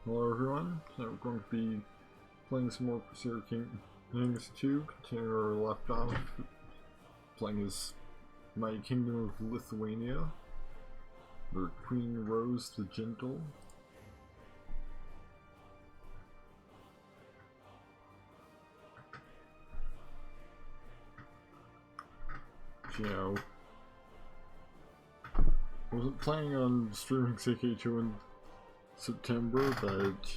Hello everyone, so we're going to be playing some more Crusader Kings 2, continuing where we left off, playing as my Kingdom of Lithuania, or Queen Rose the Gentle. You know, I wasn't planning on streaming CK2 in September, but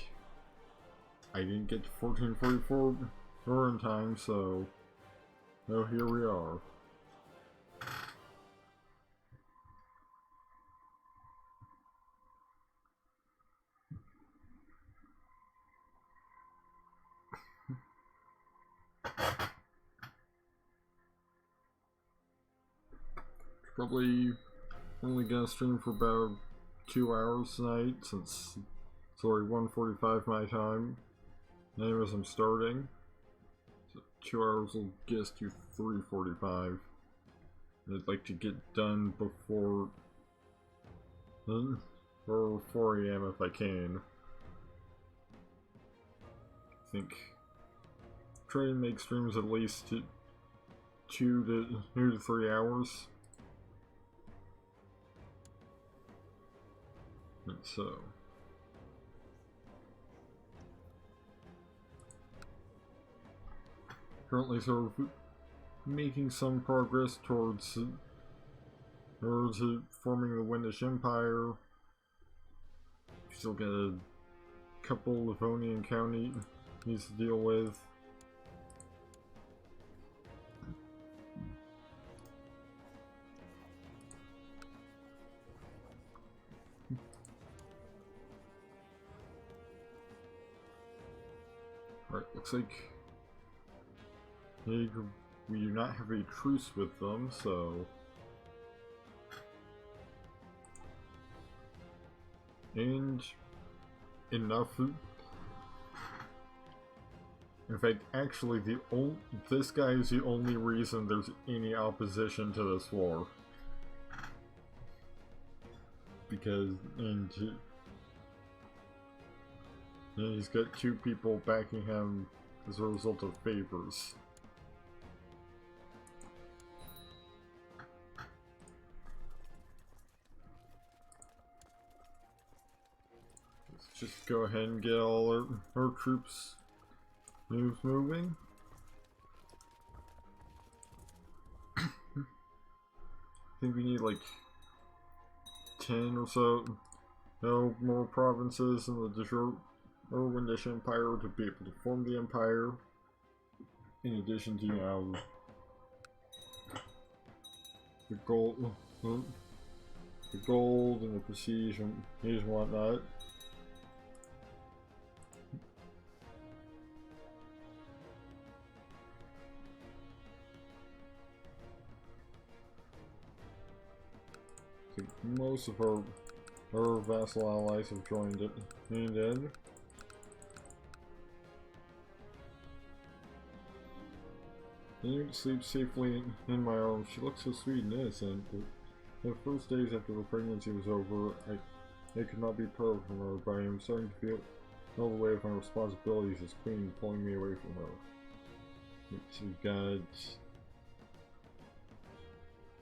I didn't get to 1444 in time, so well, here we are. Probably only gonna stream for about 2 hours tonight, since it's already 1:45 my time. Anyways, I'm starting. So 2 hours will get us to 3:45. I'd like to get done before 4 AM if I can. I think try to make streams at least 2 to 3 hours. And so currently sort of making some progress towards forming the Windish Empire. Still got a couple Livonian counties to deal with. Right, looks like we do not have a truce with them, so and enough. In fact, actually, this guy is the only reason there's any opposition to this war, because and he's got 2 people backing him as a result of favors. Let's just go ahead and get all our troops moving. I think we need like 10 or so more provinces in the Windish Empire to be able to form the empire, in addition to, you know, the gold and the prestige and whatnot. I think most of our vassal allies have joined it and in. You can sleep safely in my arms. She looks so sweet and innocent, but the first days after the pregnancy was over, I could not be parted from her, but I am starting to feel all the weight of my responsibilities as queen pulling me away from her. You've got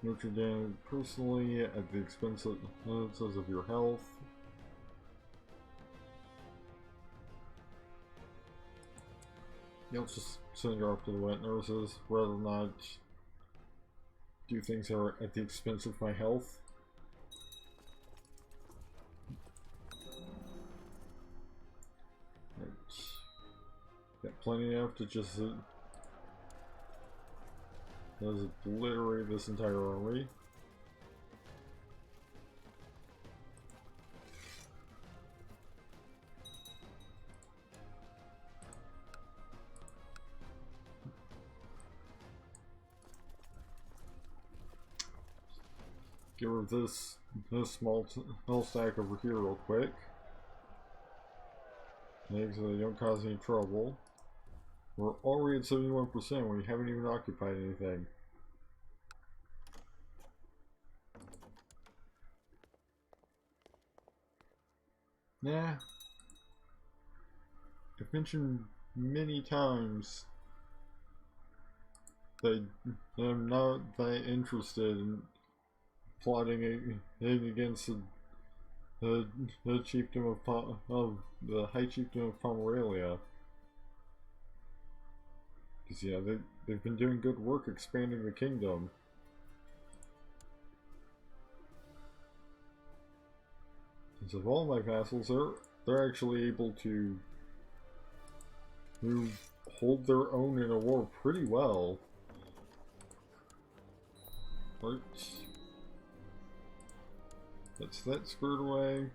Notre Dame personally at the expense of your health. You'll just send her off to the wet nurses rather than not do things that are at the expense of my health. Right. Got plenty enough to just obliterate this entire army. Get rid of this small stack over here real quick. Make so they don't cause any trouble. We're already at 71% when we haven't even occupied anything. Nah. I've mentioned many times that I'm not that interested in plotting against the chiefdom of the High Chiefdom of Pomerania. Because yeah, they've been doing good work expanding the kingdom. Since of all my vassals, they're actually able to hold their own in a war pretty well. That's that squared away.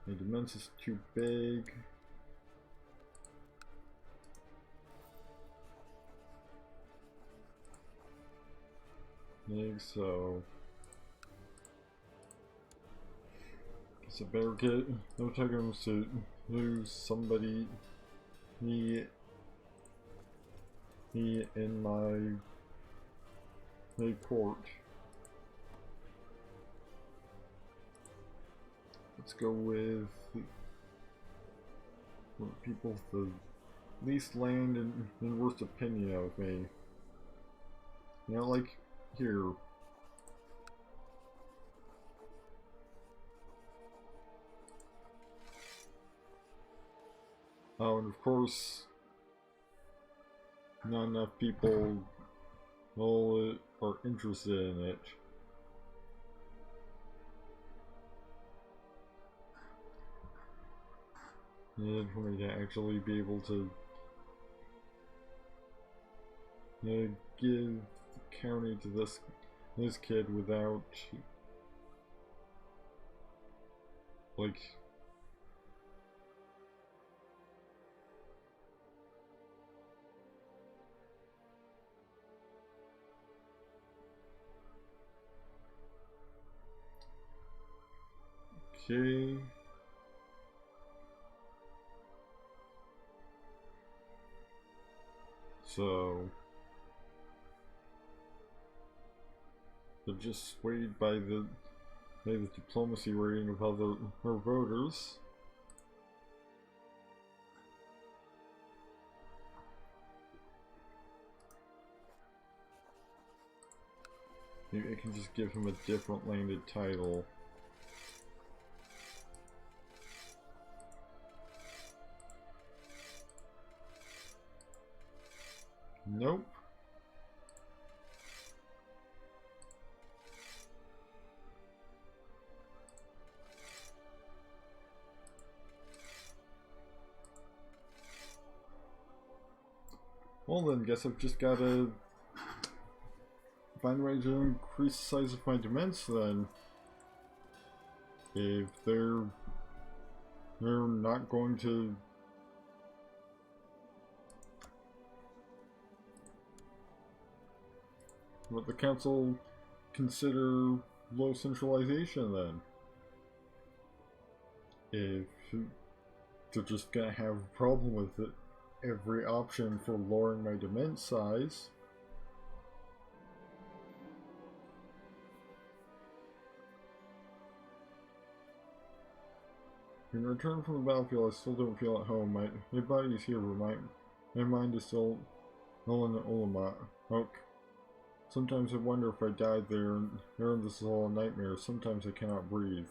The Demence is too big. So it's a better get no time to lose somebody me in my court. Let's go with people with the least land and worst opinion of me. You know, like here. Oh, and of course, not enough people are interested in it. And for me to actually be able to give the county to this kid without like okay. So they're just swayed by the diplomacy rating of other voters. Maybe I can just give him a different landed title. Nope. Well then, guess I've just gotta find a way to increase the size of my dements then. If they're not going to let the council consider low centralization then. If they're just gonna have a problem with it, every option for lowering my dement size. In return from the battlefield, I still don't feel at home. My body is here, but my mind is still all in Olamat. Okay. Sometimes I wonder if I died there and this is all a nightmare. Sometimes I cannot breathe.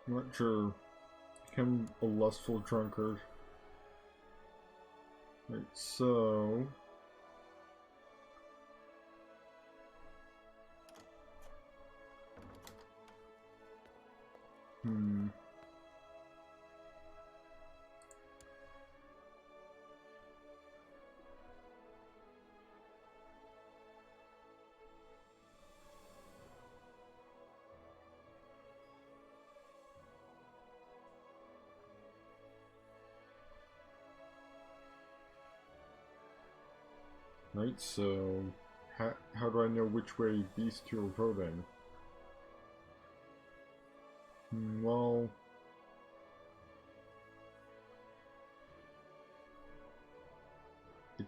I'm not sure. Become a lustful drunkard. Right, so right, so how do I know which way these two are voting? Well,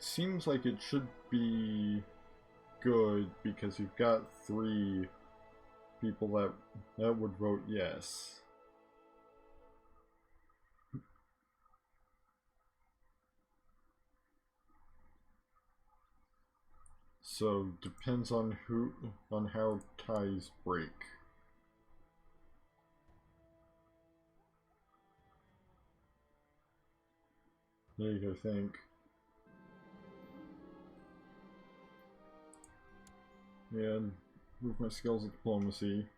it seems like it should be good because you've got 3 people that would vote yes. So depends on how ties break. There you go, think. Yeah, improve my skills at diplomacy.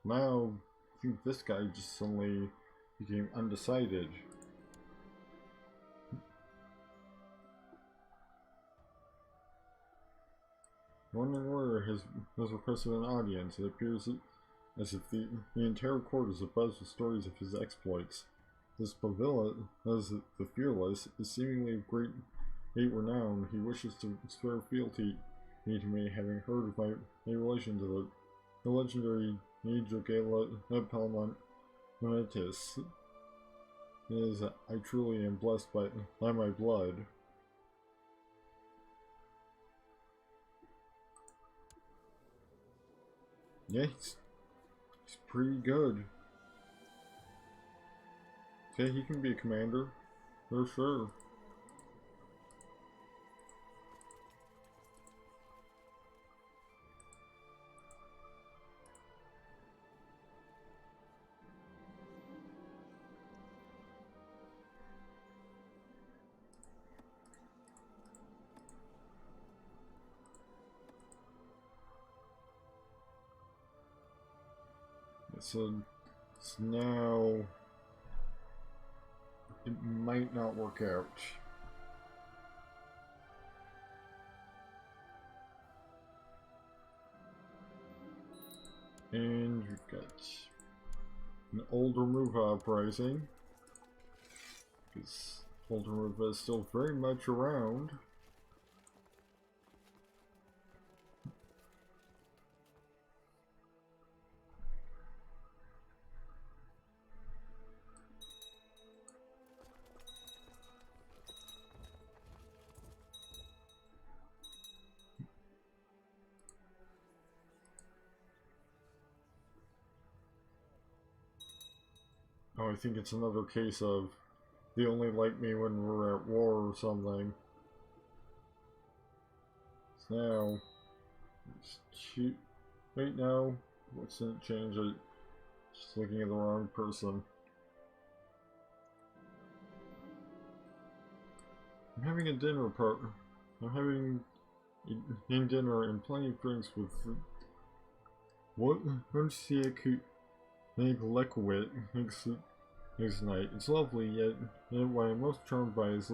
Now, I think this guy just suddenly became undecided. Wondering where has requested an audience. It appears as if the entire court is abuzz with stories of his exploits. This pavilion, as the fearless, is seemingly of great renown. He wishes to swear fealty to me, having heard of my relation to the legendary Palmonitis. I truly am blessed by my blood. Yeah, he's pretty good. Okay, he can be a commander, for sure. So now it might not work out. And we've got an old Removal uprising, because old Removal is still very much around. Oh, I think it's another case of they only like me when we're at war or something. So now, shoot. Wait, no. What's the change? I'm just looking at the wrong person. I'm having a dinner party. I'm having dinner and plenty of drinks with what? See, I could make Lekowit next night. It's lovely, yet what I'm most charmed by is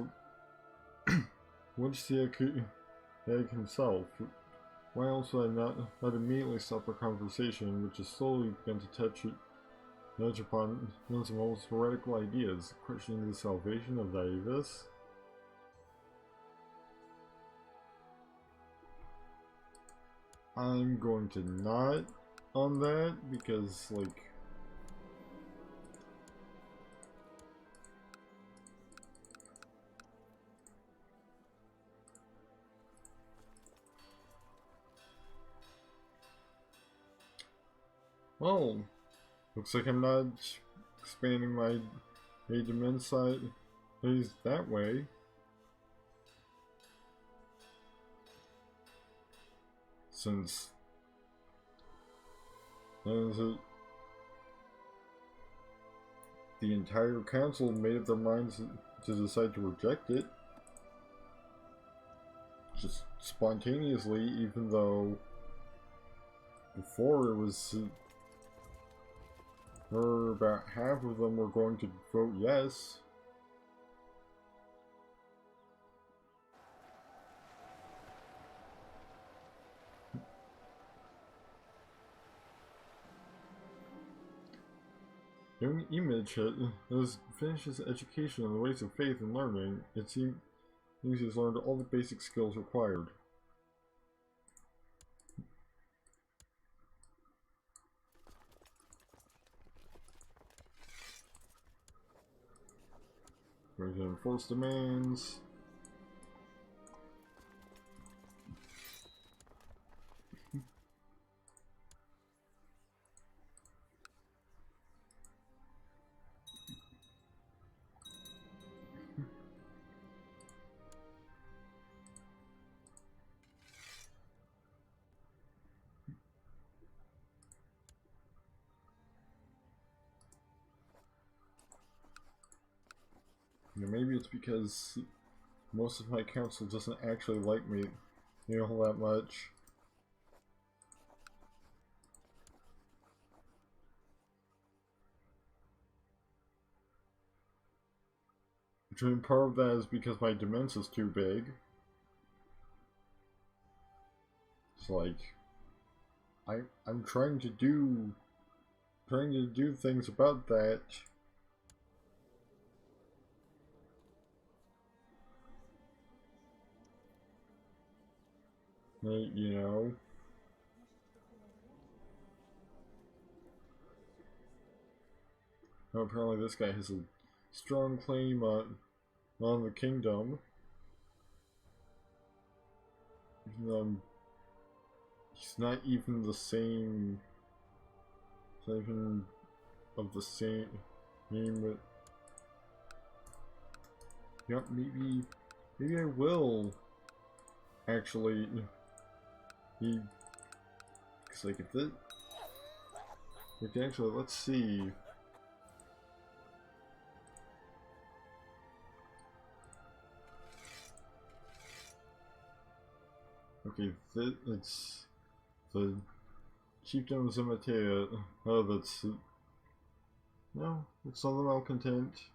Wojciech himself. Why else would I not immediately stop our conversation, which has slowly begun to touch upon some almost heretical ideas, questioning the salvation of Davis? I'm going to not on that because, like, well, looks like I'm not expanding my Age side that way. Since the entire council made up their minds to decide to reject it. Just spontaneously, even though before it was or about half of them were going to vote yes. Young Image has finished his education in the ways of faith and learning. It seems he has learned all the basic skills required. We can enforce demands. You know, maybe it's because most of my council doesn't actually like me, you know, that much. Which I mean, part of that is because my demence is too big. It's like I'm trying to do things about that. You know. Oh, apparently this guy has a strong claim on the kingdom. He's not even the same. He's not even of the same name with. Yep, maybe I will actually. Because like if this. Okay, actually, let's see. Okay, it's the Chieftain of Zematea. Oh, that's no, it's not the Malcontent.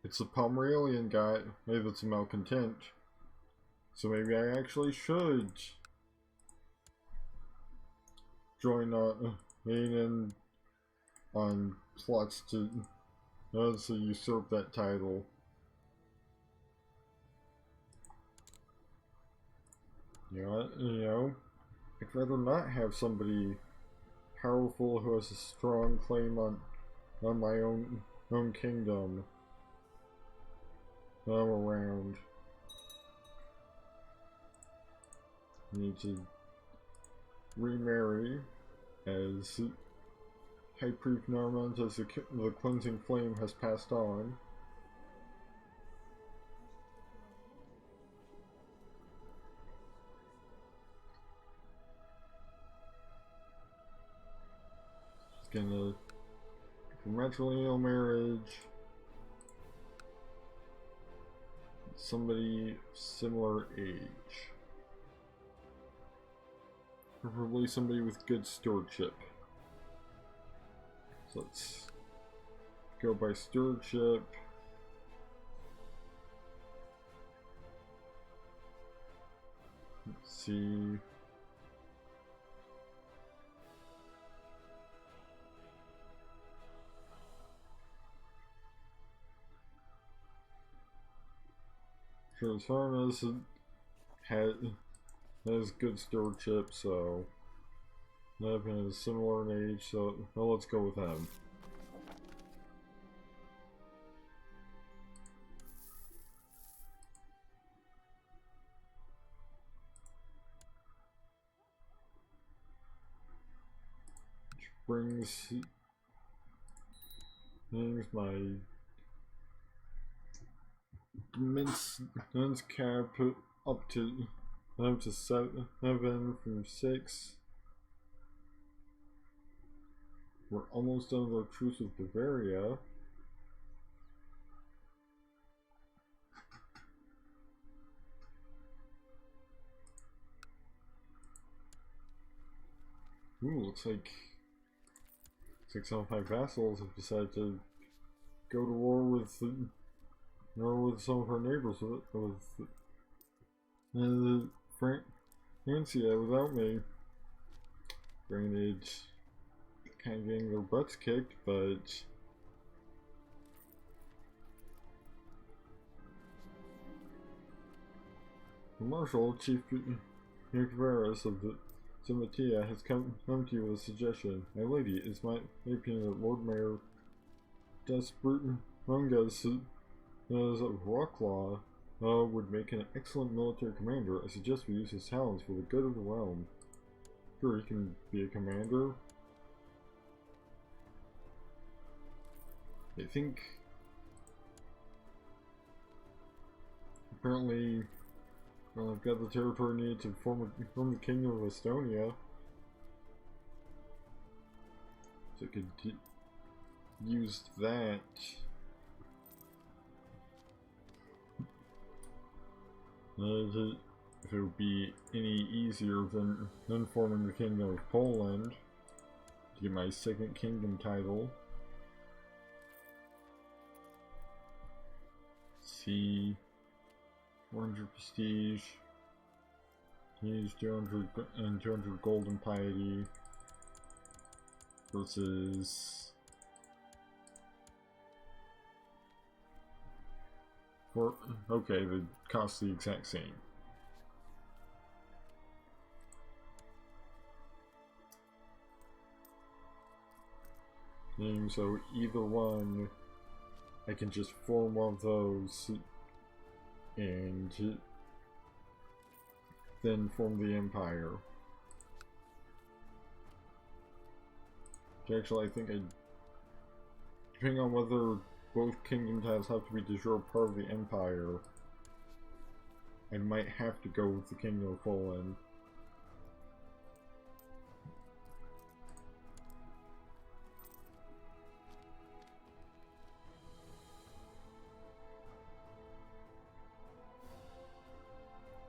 It's the Pomeranian guy. Maybe that's a Malcontent. So maybe I actually should join in on plots to usurp that title. You know, I'd rather not have somebody powerful who has a strong claim on my own kingdom when I'm around. I need to remarry as High Priest Normand as the cleansing flame has passed on. Gonna for matrilineal marriage, somebody similar age, preferably somebody with good stewardship. So let's go by stewardship. Let's see. Sure, as far as has good stewardship, so Nevin is similar in age, so well, let's go with him. Which brings my immense cap up to 7 from 6. We're almost done with our truce with Bavaria. Ooh, looks like some of my vassals have decided to go to war with some of our neighbors with Francia without me. Granted, kind of getting their butts kicked, but the Marshal, Chief Nicoveras of the Zematea, has come to you with a suggestion. My lady, it's my opinion that Lord Mayor desperate Rungas as a Rocklaw would make an excellent military commander. I suggest we use his talents for the good of the realm. Sure, he can be a commander. I think apparently, well, I've got the territory needed to form the Kingdom of Estonia. So I could use that. If it would be any easier than forming the Kingdom of Poland to get my second kingdom title. See, 400 prestige, use 200 and 200 gold and piety versus okay, the cost the exact same. So either one, I can just form one of those and then form the empire. Which actually, I think depending on whether both kingdom titles have to be de jure part of the empire, I might have to go with the Kingdom of Poland.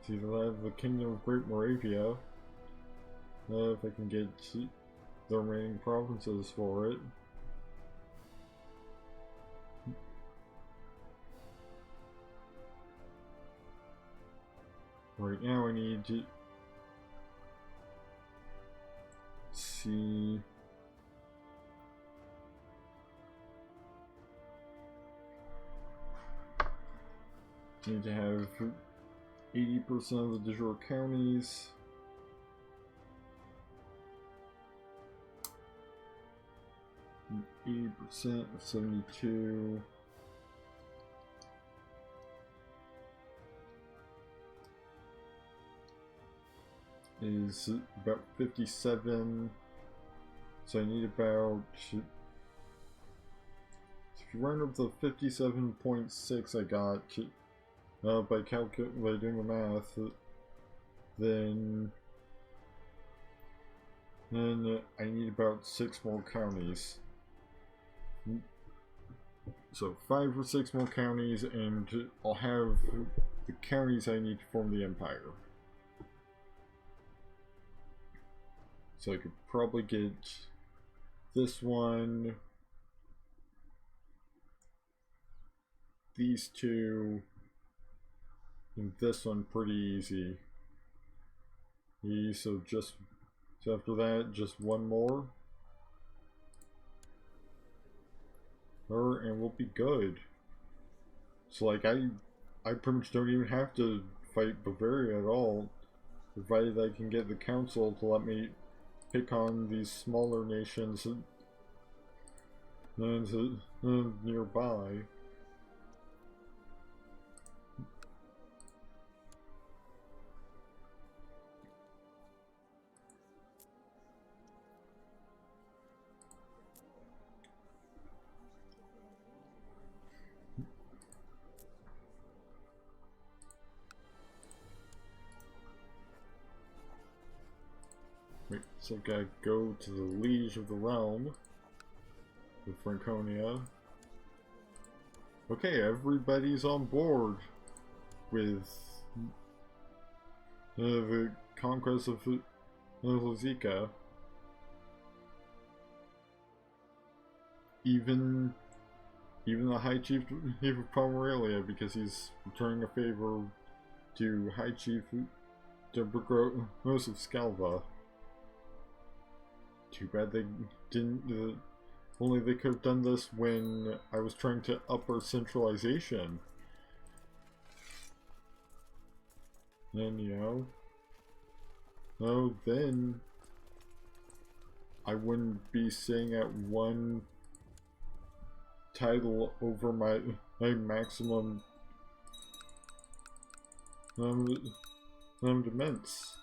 See, I have the Kingdom of Great Moravia. If I can get the remaining provinces for it. Right now I need to see need to have 80% of the de jure counties. And 80% of 72. Is about 57, so I need about, if you round up the 57.6 I got by doing the math, then I need about 6 more counties. So 5 or 6 more counties, and I'll have the counties I need to form the empire. So I could probably get this one, these two, and this one pretty easy. So after that, just one more. And we'll be good. So like I pretty much don't even have to fight Bavaria at all, provided I can get the council to let me pick on these smaller nations nearby. Wait, so I've got to go to the Liege of the Realm with Franconia. Okay, everybody's on board with the conquest of Lozika. Even the High Chief of Pomerelia, because he's returning a favor to High Chief Debrogros of Scalva. Too bad they didn't. Only they could have done this when I was trying to up our centralization. And then I wouldn't be staying at one title over my maximum defense.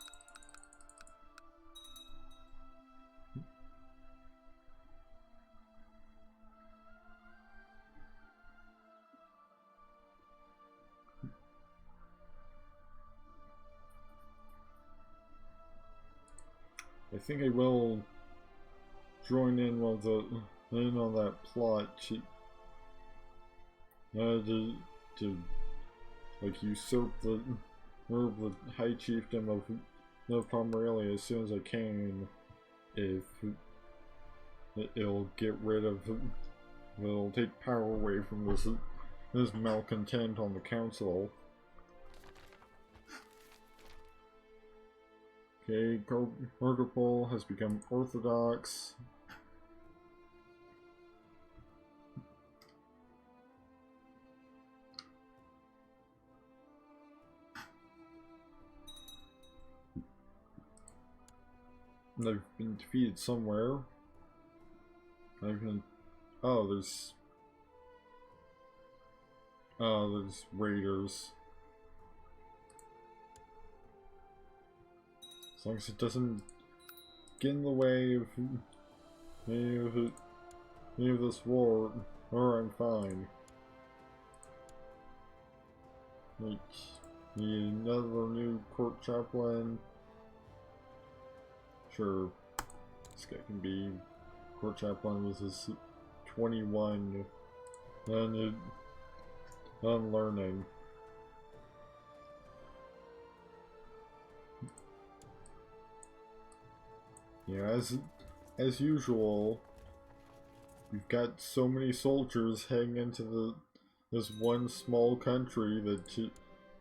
I think I will join in on that plot to like usurp the High Chiefdom of Pomerania as soon as I can, if it'll get rid of, it'll take power away from this malcontent on the council. Okay, Cargopol has become orthodox. They've been defeated somewhere. There's raiders. As long as it doesn't get in the way of any of this war, or I'm fine. Like, need another new court chaplain. Sure, this guy can be court chaplain with his 21 unlearning. Yeah, as usual, we've got so many soldiers heading into this one small country that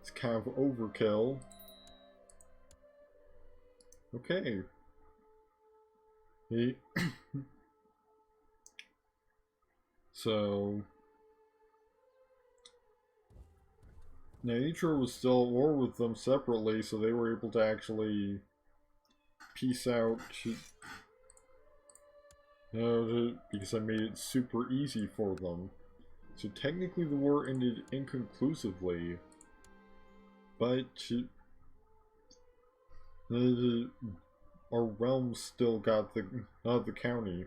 it's kind of overkill. Okay. So nature was still at war with them separately, so they were able to actually peace out, because I made it super easy for them. So technically the war ended inconclusively, but our realm still got the county.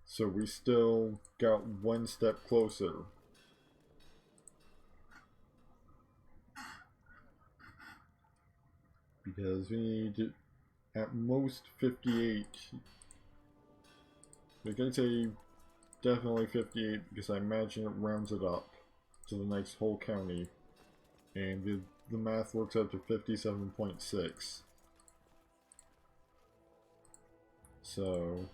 So we still got one step closer. Because we need at most 58. We're gonna say definitely 58 because I imagine it rounds it up to the next whole county. And the math works out to 57.6. So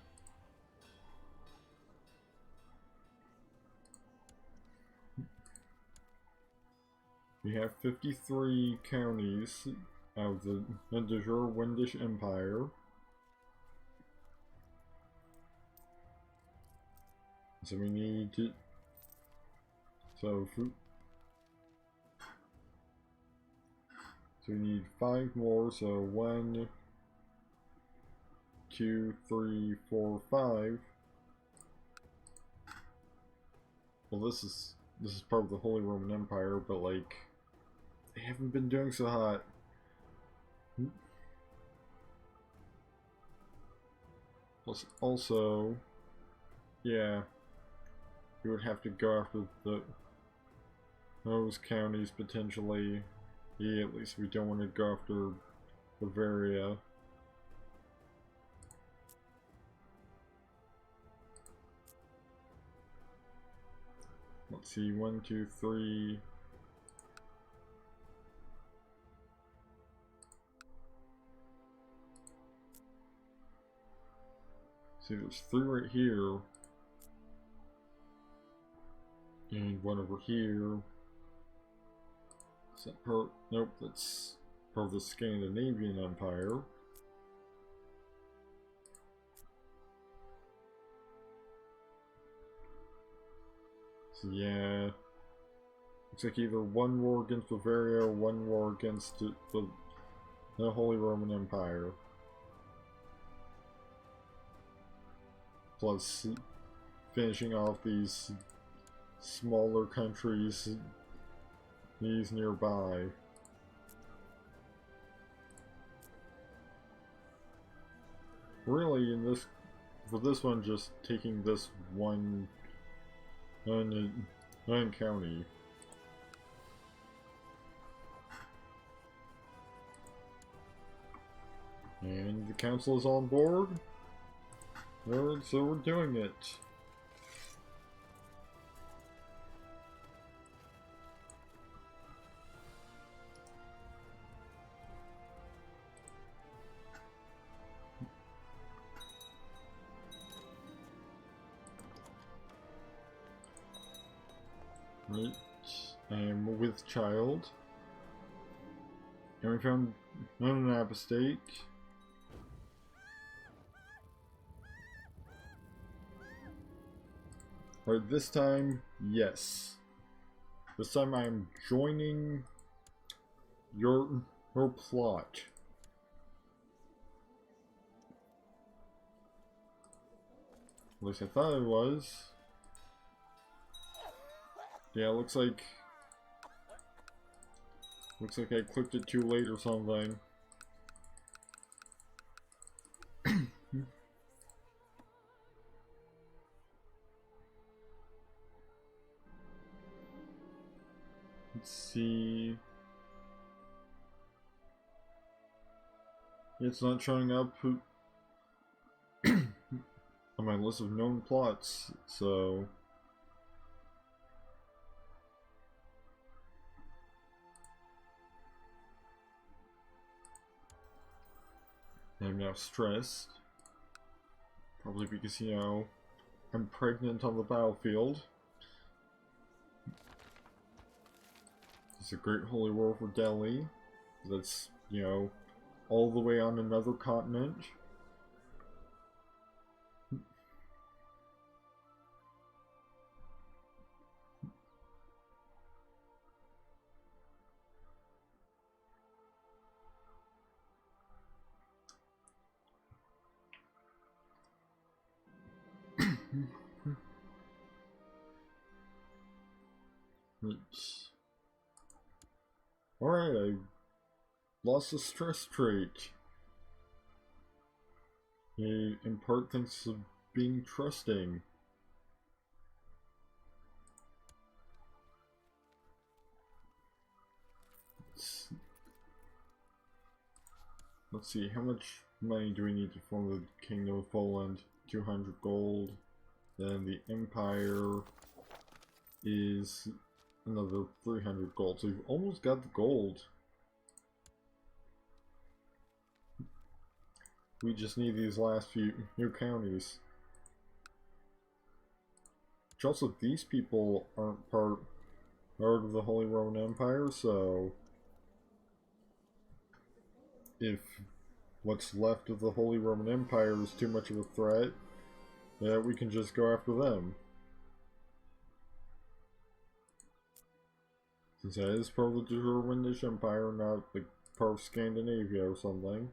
we have 53 counties out of the de jure Windish Empire. So we need to, so we need 5 more, so 1, 2, 3, 4, 5. Well, this is part of the Holy Roman Empire, but like they haven't been doing so hot. Plus, also, yeah, you would have to go after those counties potentially. Yeah, at least we don't want to go after Bavaria. Let's see, 1, 2, 3. See, there's 3 right here. And 1 over here. Is that part? Nope, that's part of the Scandinavian Empire. So yeah, looks like either 1 war against Bavaria or 1 war against the Holy Roman Empire. Plus finishing off these smaller countries, these nearby. Really, for this one, just taking this one county. And the council is on board. So we're doing it. Right. I am with child. And we found an apostate. Alright, this time, yes. This time I am joining your plot. At least I thought it was. Yeah, looks like I clicked it too late or something. Let's see. It's not showing up on my list of known plots, so I'm now stressed. Probably because, you know, I'm pregnant on the battlefield. It's a great holy war for Delhi. That's, you know, all the way on another continent. Alright, I lost a stress trait. In part thanks to being trusting. Let's see, how much money do we need to form the Kingdom of Poland? 200 gold. Then the Empire is another 300 gold. So we've almost got the gold. We just need these last few new counties. Which also, these people aren't part of the Holy Roman Empire, so if what's left of the Holy Roman Empire is too much of a threat, yeah, we can just go after them. Since that is part of the Germanish Empire, not like part of Scandinavia or something.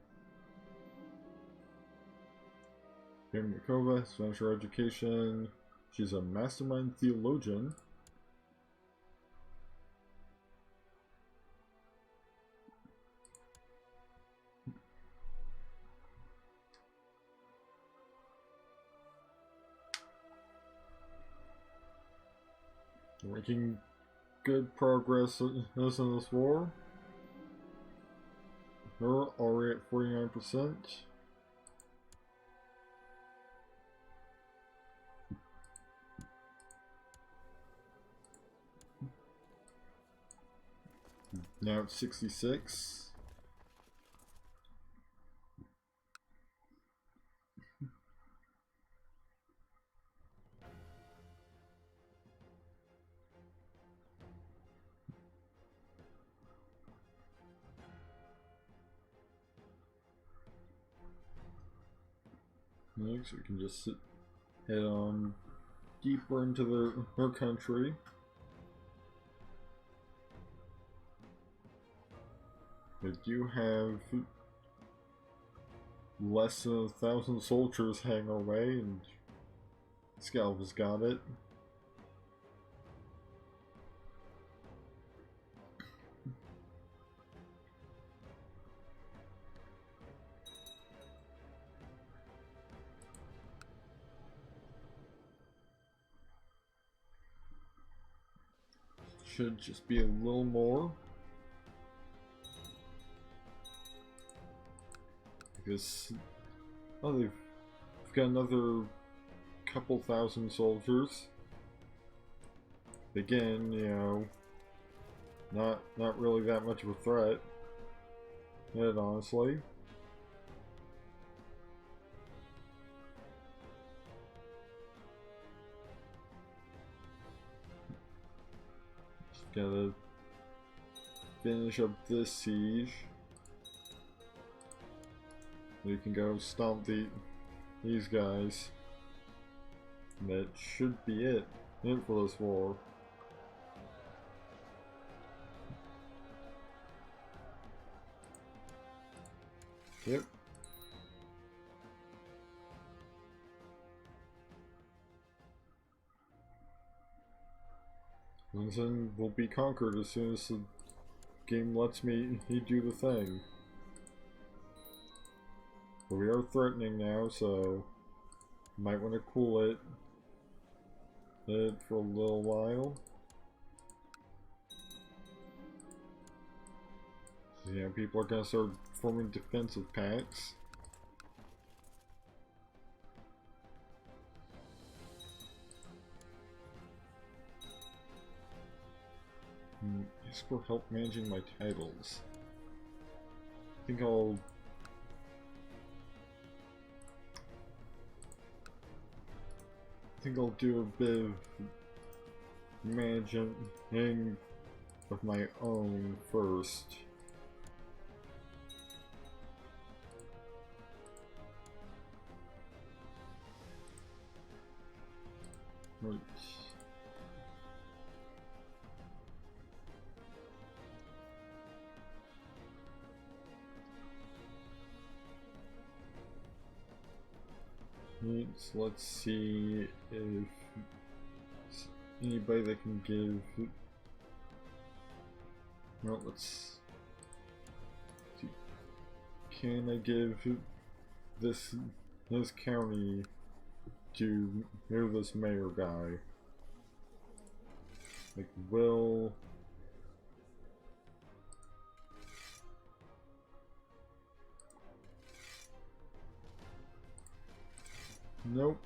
Makova, Spanish her education. She's a mastermind theologian. Making good progress in this war. We're already at 49%. Now it's 66. Next, we can just head on deeper into their country. They do have less than 1,000 soldiers hang away, and Scalp has got it. Should just be a little more. Because, oh, they've got another couple thousand soldiers. Again, you know, not really that much of a threat. Yet, honestly. Just gotta finish up this siege. We can go stomp these guys. And that should be it for this war. Yep. Lincoln will be conquered as soon as the game lets me do the thing. But we are threatening now, so might want to cool it for a little while. So, yeah, people are gonna start forming defensive packs. Ask for help managing my titles. I think I'll do a bit of managing of my own first. Right. So let's see if anybody that can give. Well, let's see. Can I give this county to this mayor guy? Like, will. Nope.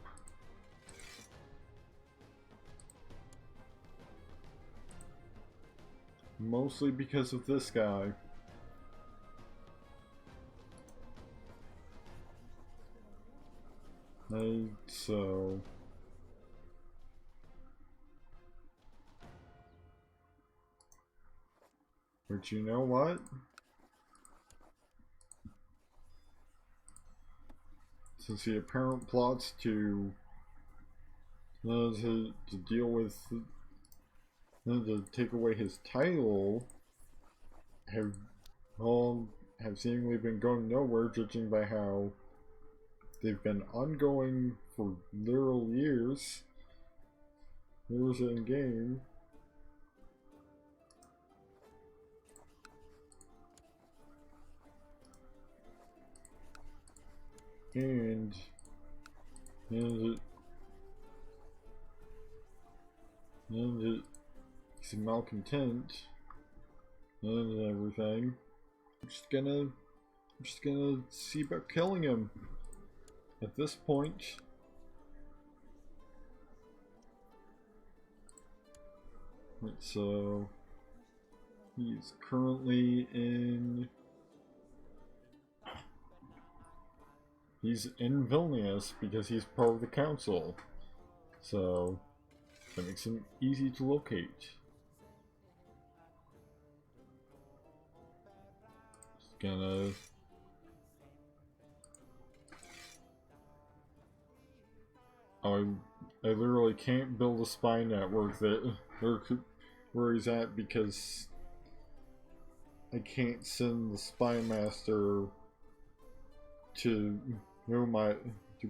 Mostly because of this guy. So. But you know what? Since he apparently plots to deal with, to take away his title, have seemingly been going nowhere, judging by how they've been ongoing for literal years in game. And he's a malcontent and everything. I'm just gonna see about killing him at this point. Right, so he's currently in. He's in Vilnius because he's part of the council, so that makes him easy to locate. Just gonna. Oh, I literally can't build a spy network where he's at because I can't send the spy master to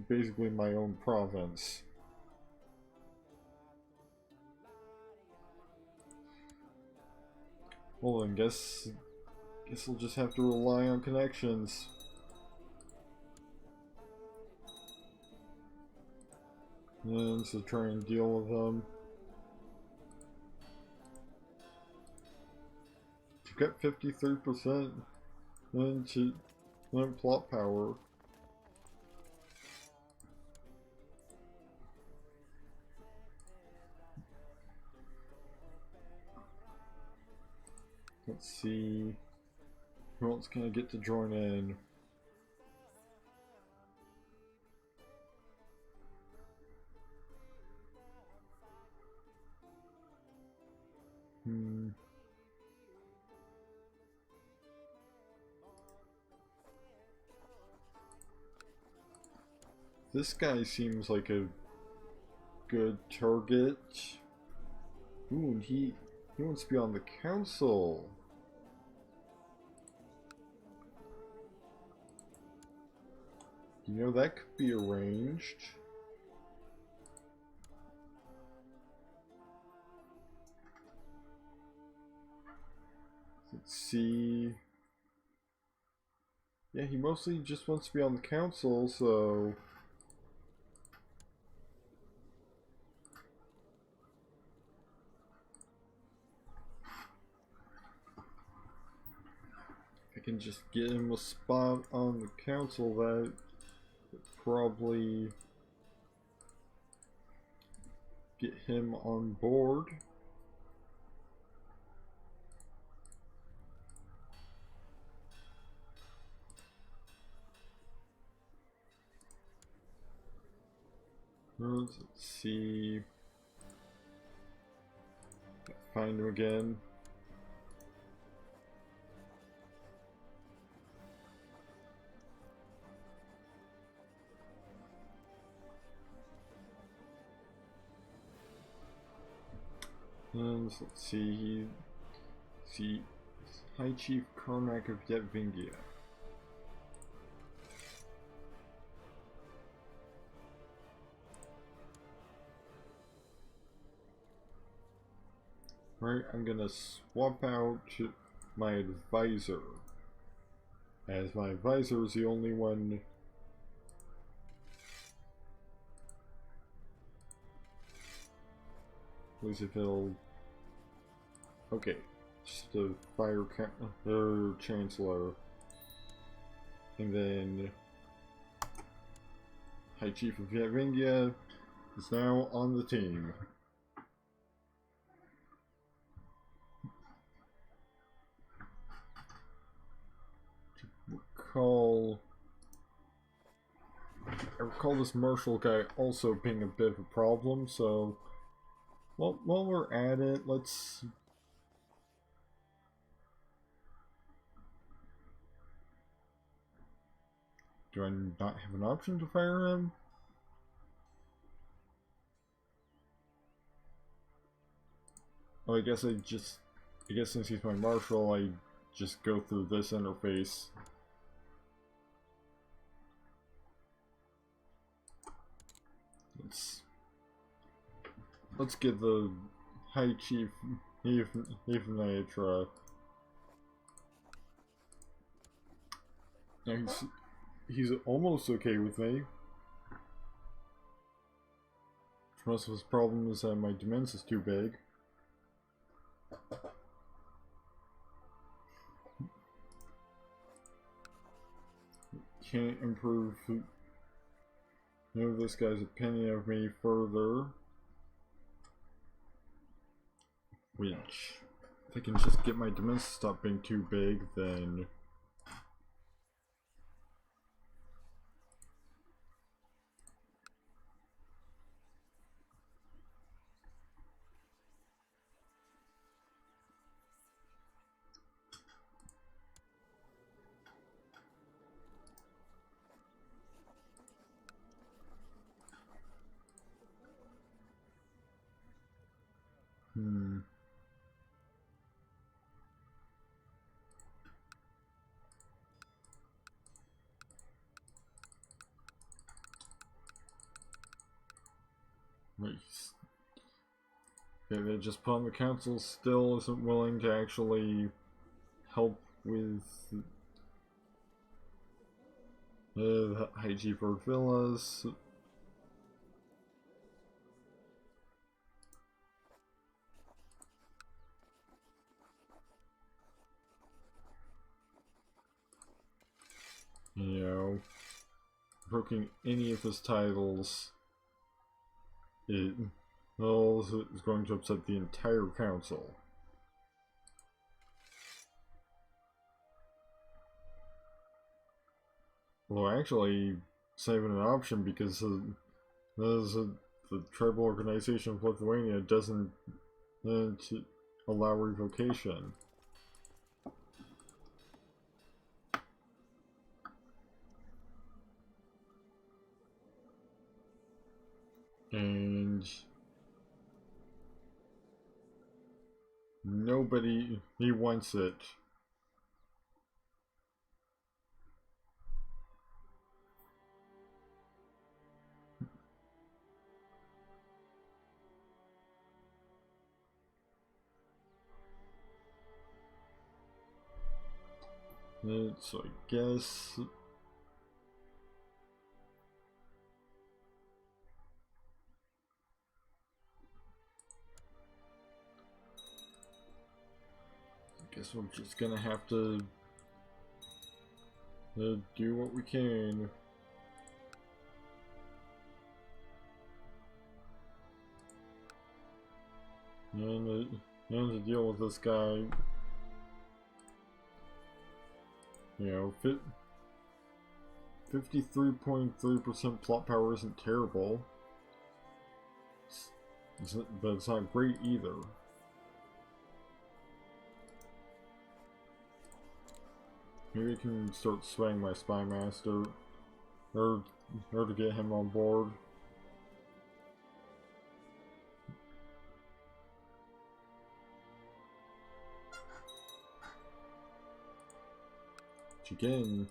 basically my own province. Well then, guess we'll just have to rely on connections. And to try and deal with them. You've got 53% into plot power. Let's see who else can I get to join in. This guy seems like a good target. Ooh, and he wants to be on the council. You know, that could be arranged. Let's see. Yeah, he mostly just wants to be on the council, so... I can just get him a spot on the council, that would probably get him on board. Let's see. Find him again. And let's see. High Chief Carmack of Yetvingia. Right, I'm gonna swap out my advisor, as my advisor is the only one who's if he'll... Okay, just a fire chancellor, and then High Chief of Yetvingia is now on the team. I recall this Marshall guy also being a bit of a problem, so while we're at it, let's... Do I not have an option to fire him? Oh, I guess since he's my Marshal, I just go through this interface. Let's give the High Chief even a try. Now he's almost okay with me. Most of his problem is that my Demence is too big. Can't improve this guy's opinion of me further. Which, if I can just get my Demence to stop being too big, then... they just put on the council still isn't willing to actually help with high cheaper villas. You know, broking any of his titles, it is going to upset the entire council. Well, actually, it's not even an option because the tribal organization of Lithuania doesn't allow revocation. And nobody, he wants it. So I guess we're just gonna have to do what we can. And to deal with this guy. You know, 53.3% plot power isn't terrible. But it's not great either. Maybe I can start swaying my spy master, or to get him on board. Which again,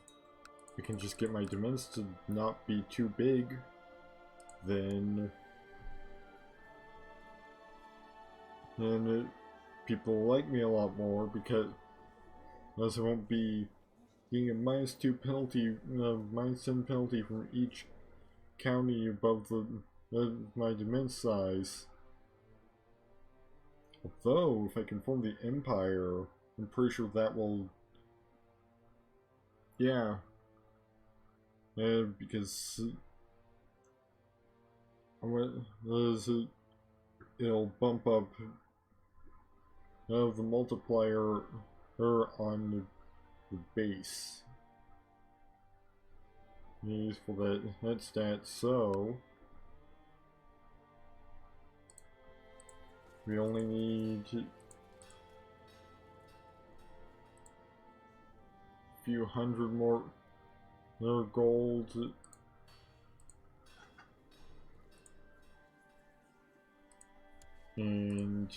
I can just get my demands to not be too big, then people like me a lot more because I won't be getting a -2 penalty, -10 penalty from each county above my demand size. Although, if I can form the Empire, I'm pretty sure that will, yeah, because it'll bump up the multiplier on the base. Useful that stat, so we only need a few hundred more gold. And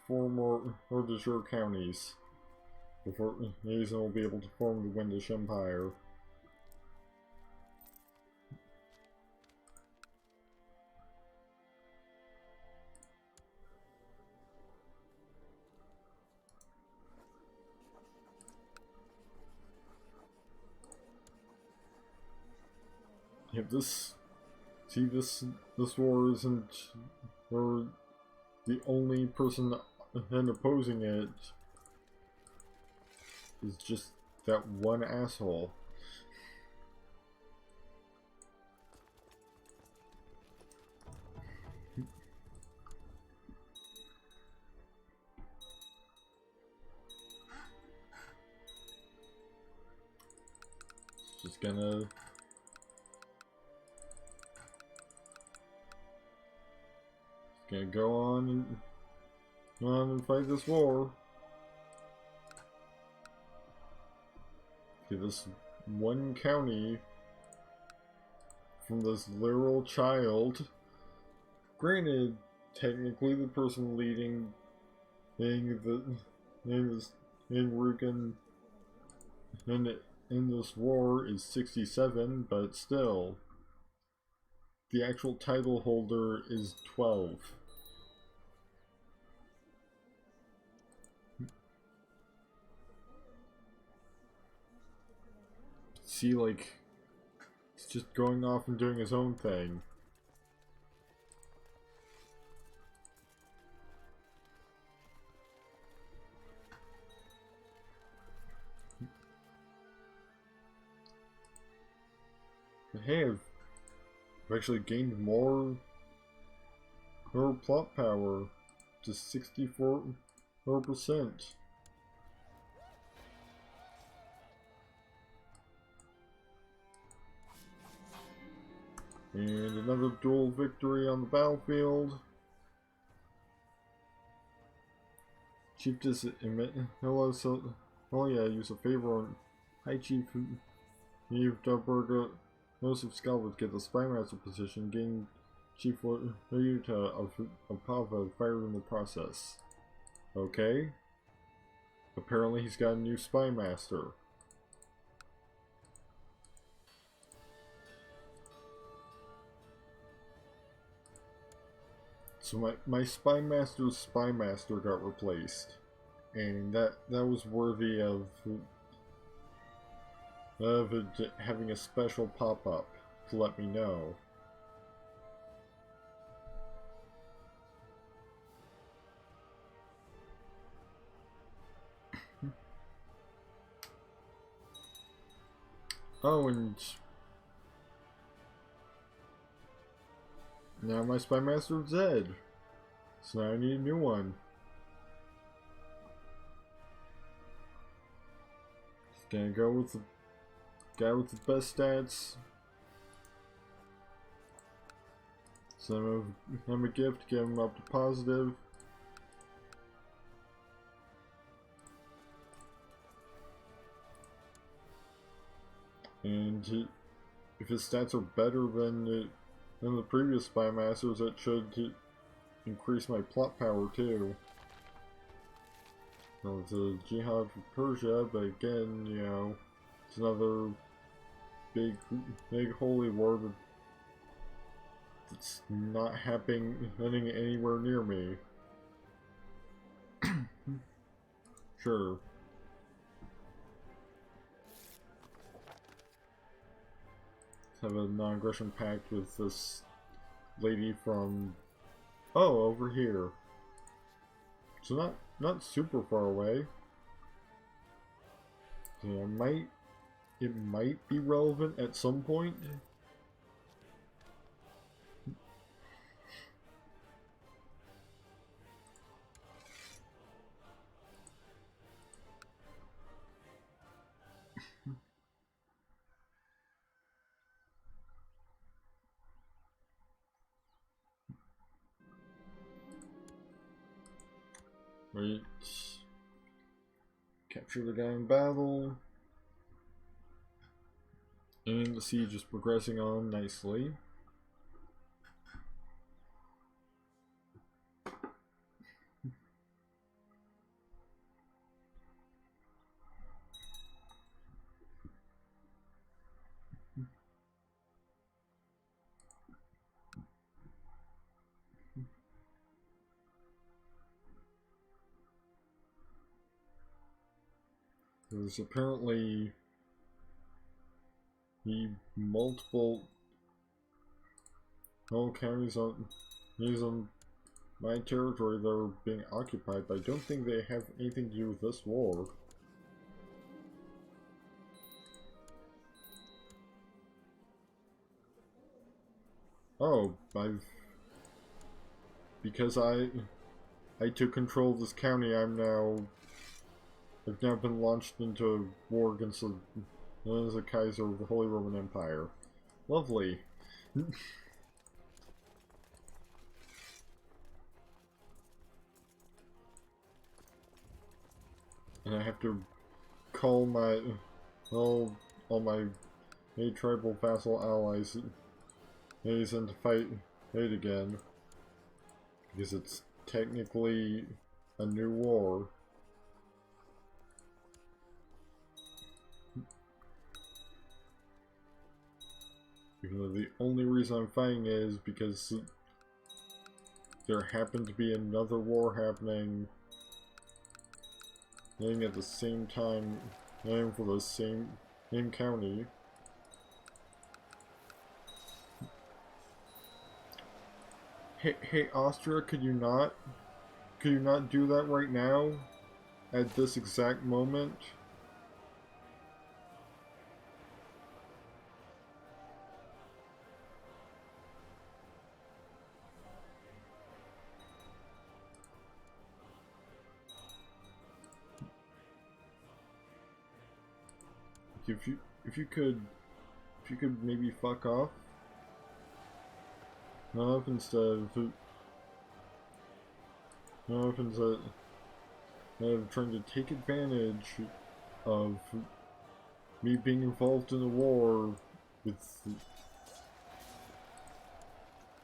four more de jure counties before Hazen will be able to form the Windish Empire. If this war isn't, or the only person opposing it is just that one asshole. Just gonna go on and fight this war. Get this one county from this literal child. Granted, technically the person leading Rugen in this war is 67, but still. the actual title holder is 12. See, like, he's just going off and doing his own thing. Hey, I've actually gained more plot power to 64%. And another duel victory on the battlefield. Chief hello, so oh yeah, use a favor on High Chief Eve Delberga. Most of Skull would get the Spymaster position, gain Chief Ryuta of Pava fired in the process. Okay. Apparently he's got a new Spymaster. So my Spymaster's Spymaster got replaced. And that was worthy of it having a special pop-up to let me know. Oh, and now my Spymaster is dead, so now I need a new one. Just gonna go with the guy with the best stats. Send him a gift, get him up to positive. And if his stats are better than the previous Spymasters, that should increase my plot power too. Well, it's a Jihad for Persia, but again, you know, it's another big holy war that's not happening anywhere near me. Sure. Let's have a non-aggression pact with this lady from over here. So not super far away. So it might be relevant at some point. Right. Capture the guy in battle. And the siege is progressing on nicely. There's apparently multiple whole counties on my territory that are being occupied, but I don't think they have anything to do with this war. Oh, because I took control of this county, I've now been launched into war against the Kaiser of the Holy Roman Empire. Lovely. And I have to call all my tribal vassal allies in to fight again, because it's technically a new war. Because the only reason I'm fighting is because there happened to be another war happening at the same time, and for the same county. Hey, Austria, could you not do that right now? At this exact moment? If you could maybe fuck off. Instead of trying to take advantage of me being involved in a war with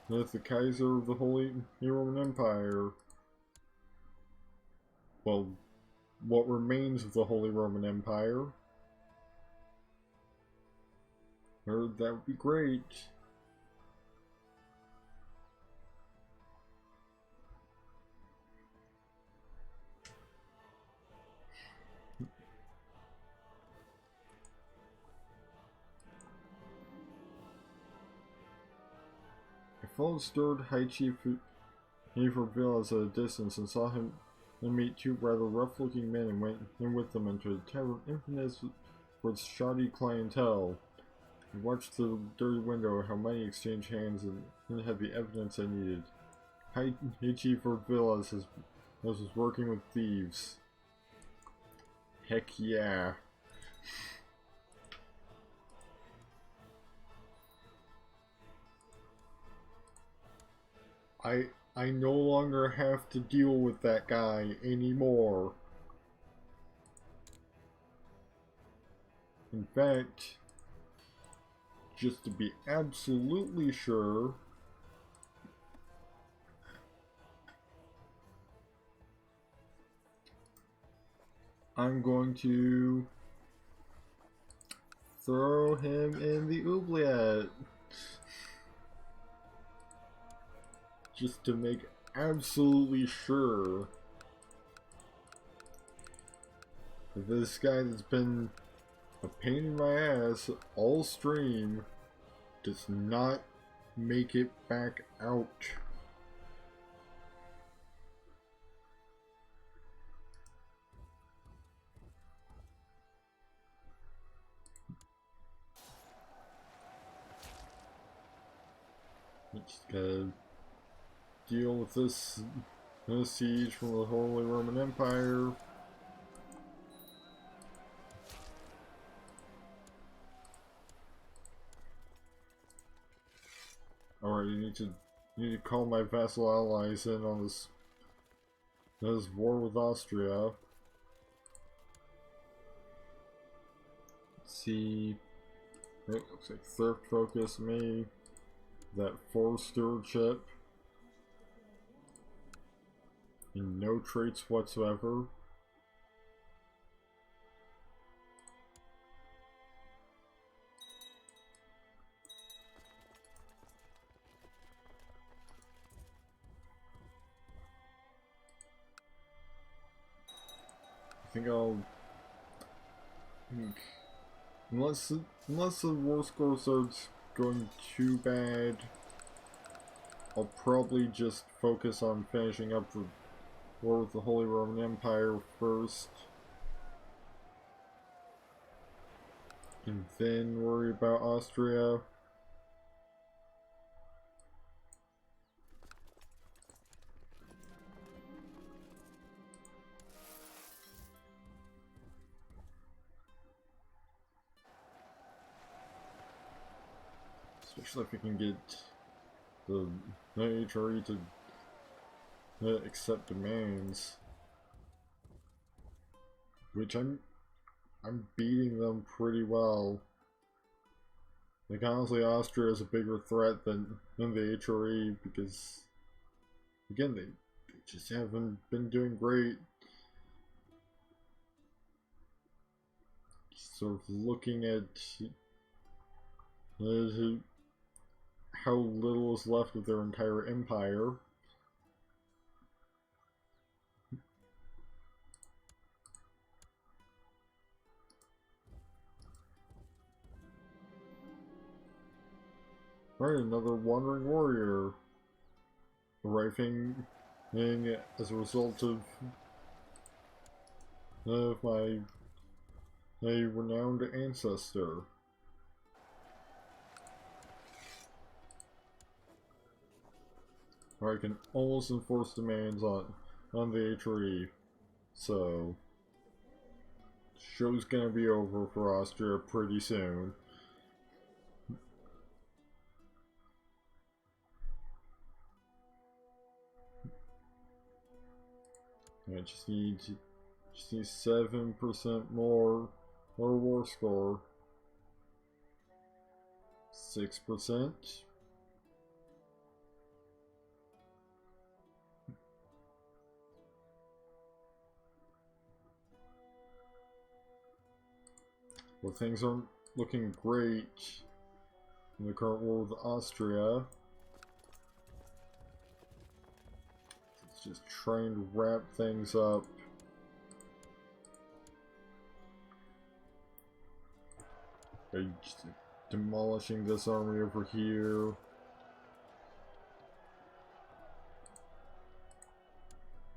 the Kaiser of the Holy Roman Empire. Well, what remains of the Holy Roman Empire. That would be great. I followed Steward High Chief Villas at a distance and saw him meet two rather rough-looking men and went in with them into a tavern infamous for its shoddy clientele. I watched through the dirty window how money exchanged hands and had the evidence I needed. High Chief Villas was working with thieves. Heck yeah. I no longer have to deal with that guy anymore. In fact, just to be absolutely sure, I'm going to throw him in the oubliette. Just to make absolutely sure that this guy that's been a pain in my ass all stream does not make it back out. Just gotta deal with this siege from the Holy Roman Empire. Alright, you need to call my vassal allies in on this war with Austria. Let's see. It looks like thrift focus me. That forced stewardship. And no traits whatsoever. I think unless the war score starts going too bad, I'll probably just focus on finishing up the war with the Holy Roman Empire first, and then worry about Austria. Especially if we can get the HRE to accept demands, which I'm beating them pretty well. Like honestly, Austria is a bigger threat than the HRE because again they just haven't been doing great. Sort of looking at how little is left of their entire empire. Right, another wandering warrior arriving as a result of my renowned ancestor. Or I can almost enforce demands on the HRE, so show's gonna be over for Austria pretty soon. I just need 7% more war score. 6%. Well, things aren't looking great in the current war with Austria. It's just trying to wrap things up. By just demolishing this army over here.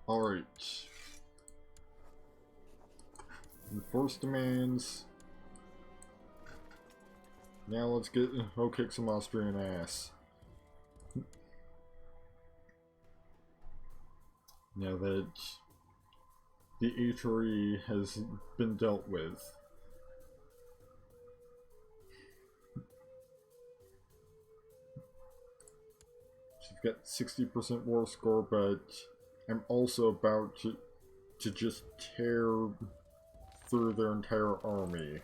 Alright. Enforce demands. Now let's go kick some Austrian ass. Now that the HRE has been dealt with. She's got 60% war score, but I'm also about to just tear through their entire army.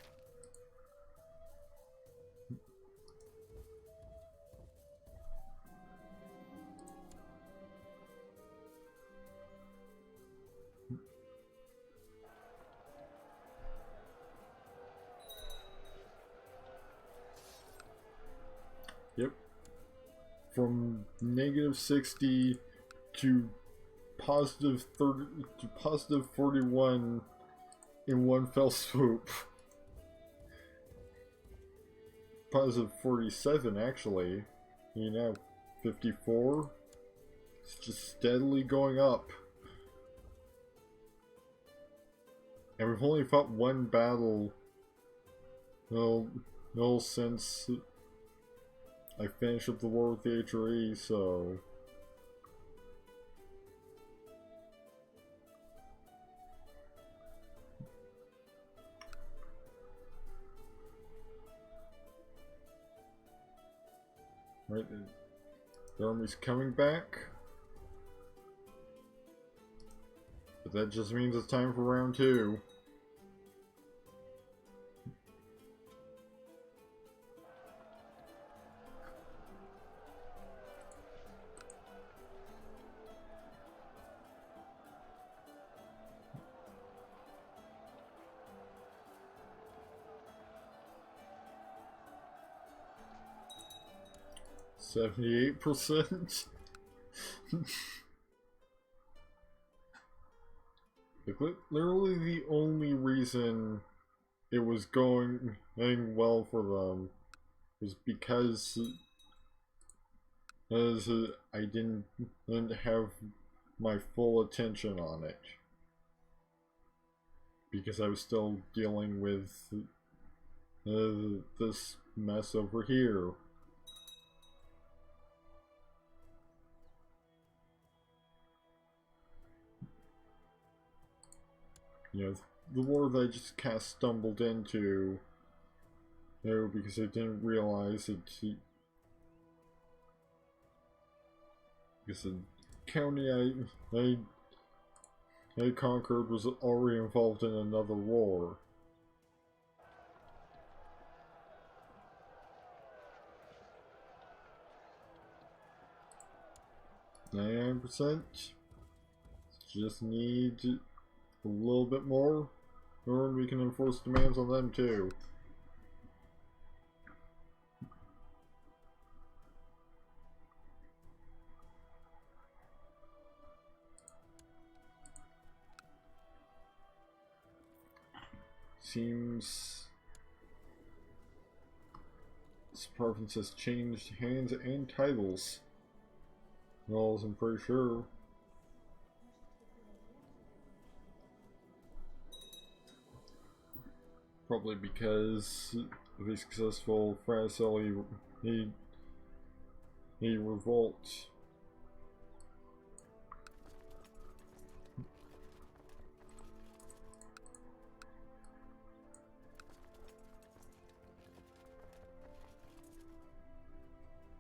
Yep. From -60 to +30 to +41 in one fell swoop. +47 actually. You know, 54. It's just steadily going up. And we've only fought one battle since I finished up the war with the HRE, so right, the army's coming back, but that just means it's time for round 2. %78%. Literally the only reason it was going well for them was because I didn't have my full attention on it. Because I was still dealing with this mess over here. You know, the war that I just kind of stumbled into, because I didn't realize it. Because the county I conquered was already involved in another war. %. Just need a little bit more, or we can enforce demands on them too. Seems this province has changed hands and titles. Well, I'm pretty sure. Probably because of a successful Frasselli he revolt.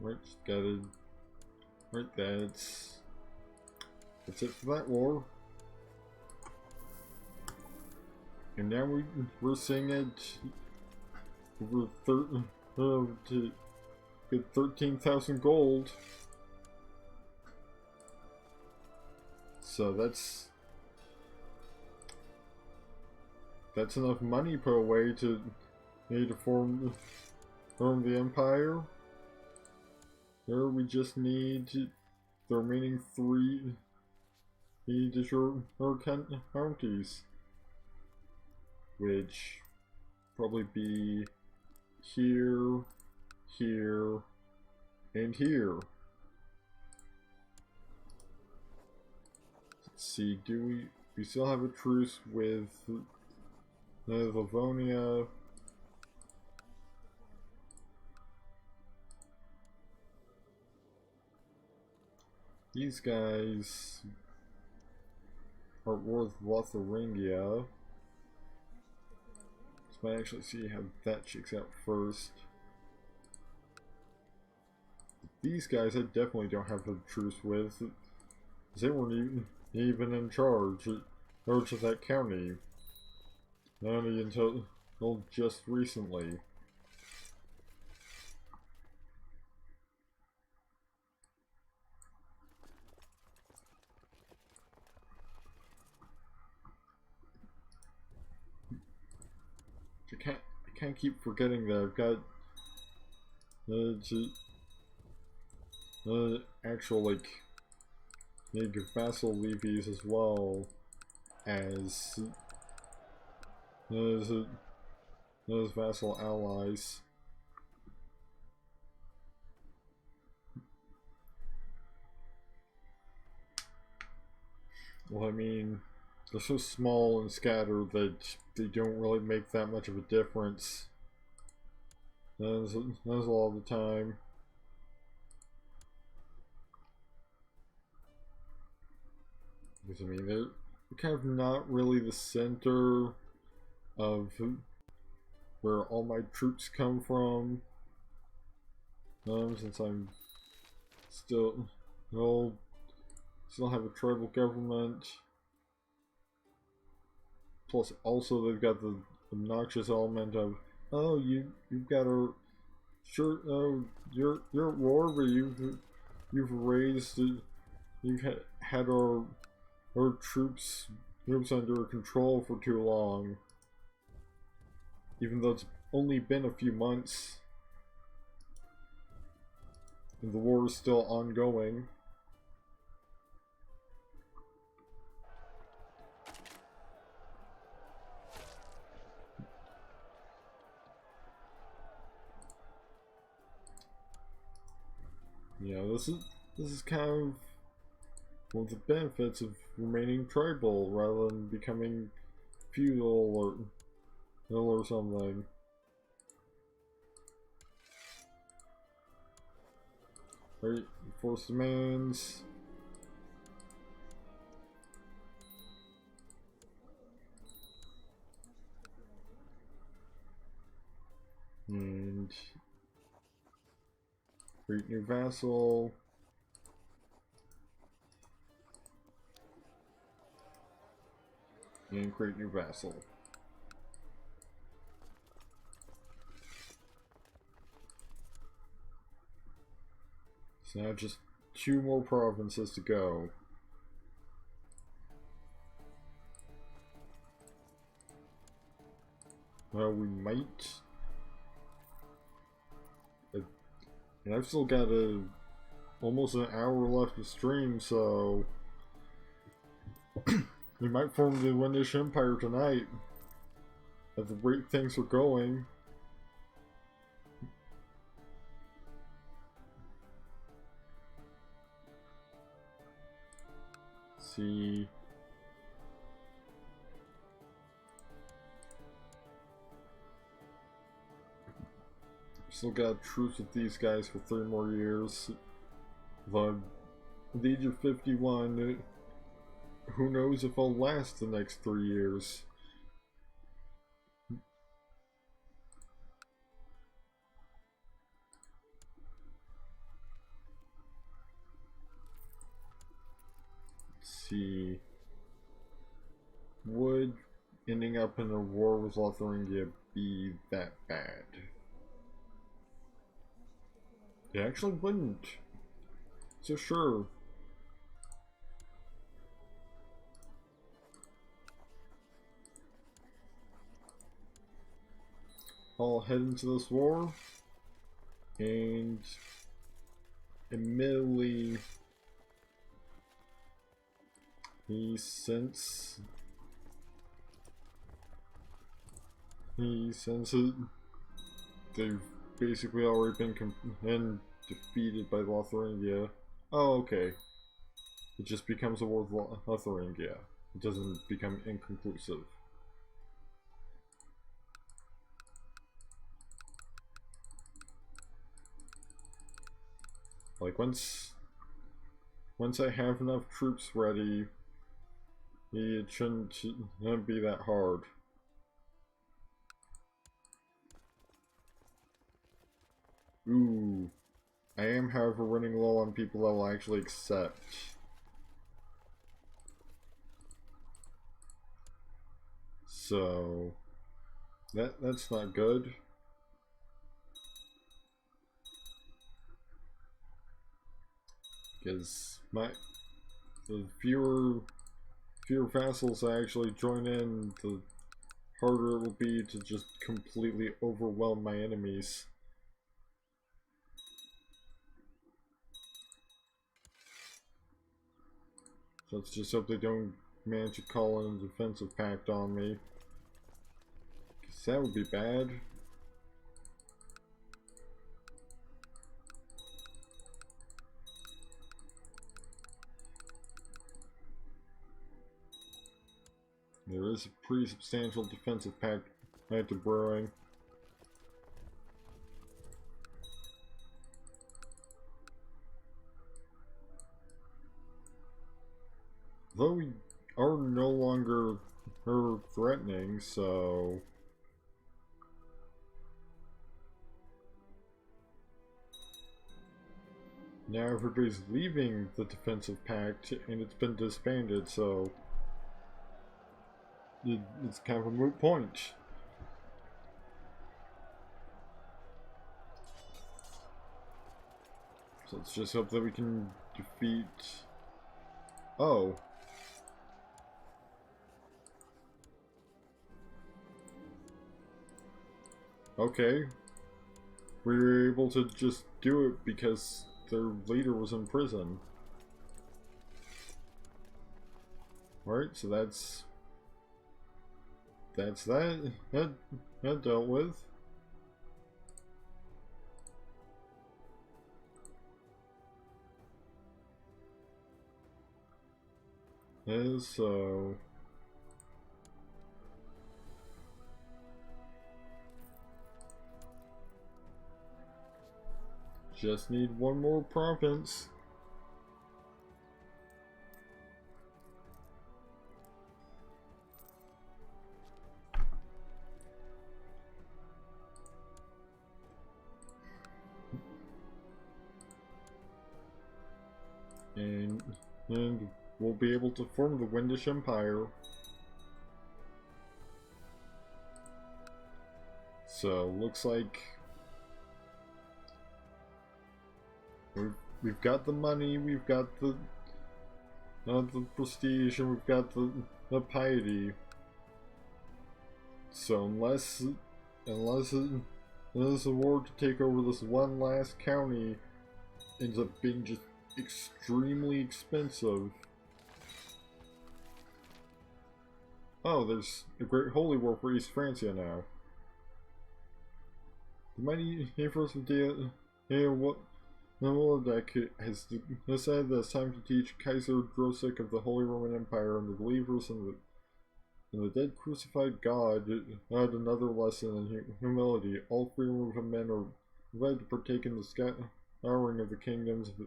Right, gotta. Right, that's it for that war. And now we're seeing it over to get 13,000 gold. So that's enough money put away to form the empire. Here we just need the remaining 3 additional counties, which probably be here, here, and here. Let's see, do we still have a truce with Livonia? These guys are worth Lotharingia. So I actually see how that checks out first. These guys I definitely don't have a truce with. They weren't even in charge of that county. Not only until just recently. I can't keep forgetting that I've got actual like vassal levies as well as vassal allies. Well, I mean, they're so small and scattered that they don't really make that much of a difference. That's a lot of the time. Because I mean, they're kind of not really the center of where all my troops come from. Since I'm still have a tribal government. Plus, also they've got the obnoxious element of, oh, you've got a you're at war, but you've had our troops under control for too long, even though it's only been a few months and the war is still ongoing. Yeah, this is kind of one of the benefits of remaining tribal rather than becoming feudal or something. Right, force demands. And create new vassal. And create new vassal. So now just 2 more provinces to go. Well, we might. And I've still got almost an hour left to stream, so we might form the Windish Empire tonight. at the rate things are going. Let's see. Still got truce with these guys for 3 more years. At the age of 51, who knows if I'll last the next 3 years. Let's see. Would ending up in a war with Lotharingia be that bad? It actually wouldn't. So sure. I'll head into this war, and admittedly, since it, they've basically already been defeated by Lotharingia. Oh, okay. It just becomes a war with Lotharingia. It doesn't become inconclusive. Like, once I have enough troops ready, it shouldn't be that hard. Ooh. I am, however, running low on people that will actually accept. So that's not good. Because the fewer vassals I actually join in, the harder it will be to just completely overwhelm my enemies. So let's just hope they don't manage to call in a defensive pact on me. Because that would be bad. There is a pretty substantial defensive pact to brewing. Though we are no longer threatening, so now everybody's leaving the defensive pact and it's been disbanded, so it's kind of a moot point. So let's just hope that we can defeat... Oh. Okay. We were able to just do it because their leader was in prison. Alright, so that's that dealt with. And so just need one more province. And we'll be able to form the Windish Empire. So looks like we've got the money, we've got the prestige, and we've got the piety. So unless a war to take over this one last county ends up being just extremely expensive, Oh, there's a great holy war for East Francia now. The mighty Empress of what Melodek has decided that it's time to teach Kaiser Drosik of the Holy Roman Empire and the believers in the dead crucified God another lesson in humility. All freedom of men are led to partake in the scouring of the kingdoms of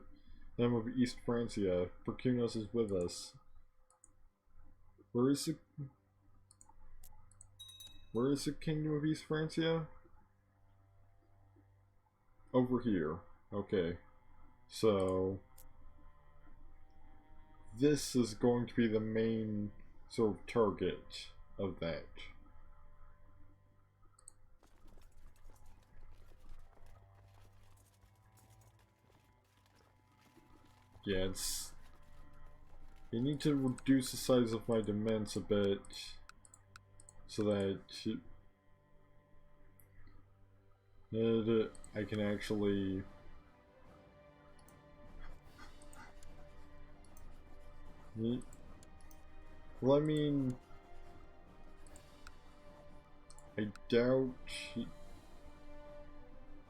them of East Francia. Percunos is with us. Where is the kingdom of East Francia? Over here. Okay. So this is going to be the main sort of target of that. Yeah, I need to reduce the size of my dements a bit so that I can actually well, I mean, I doubt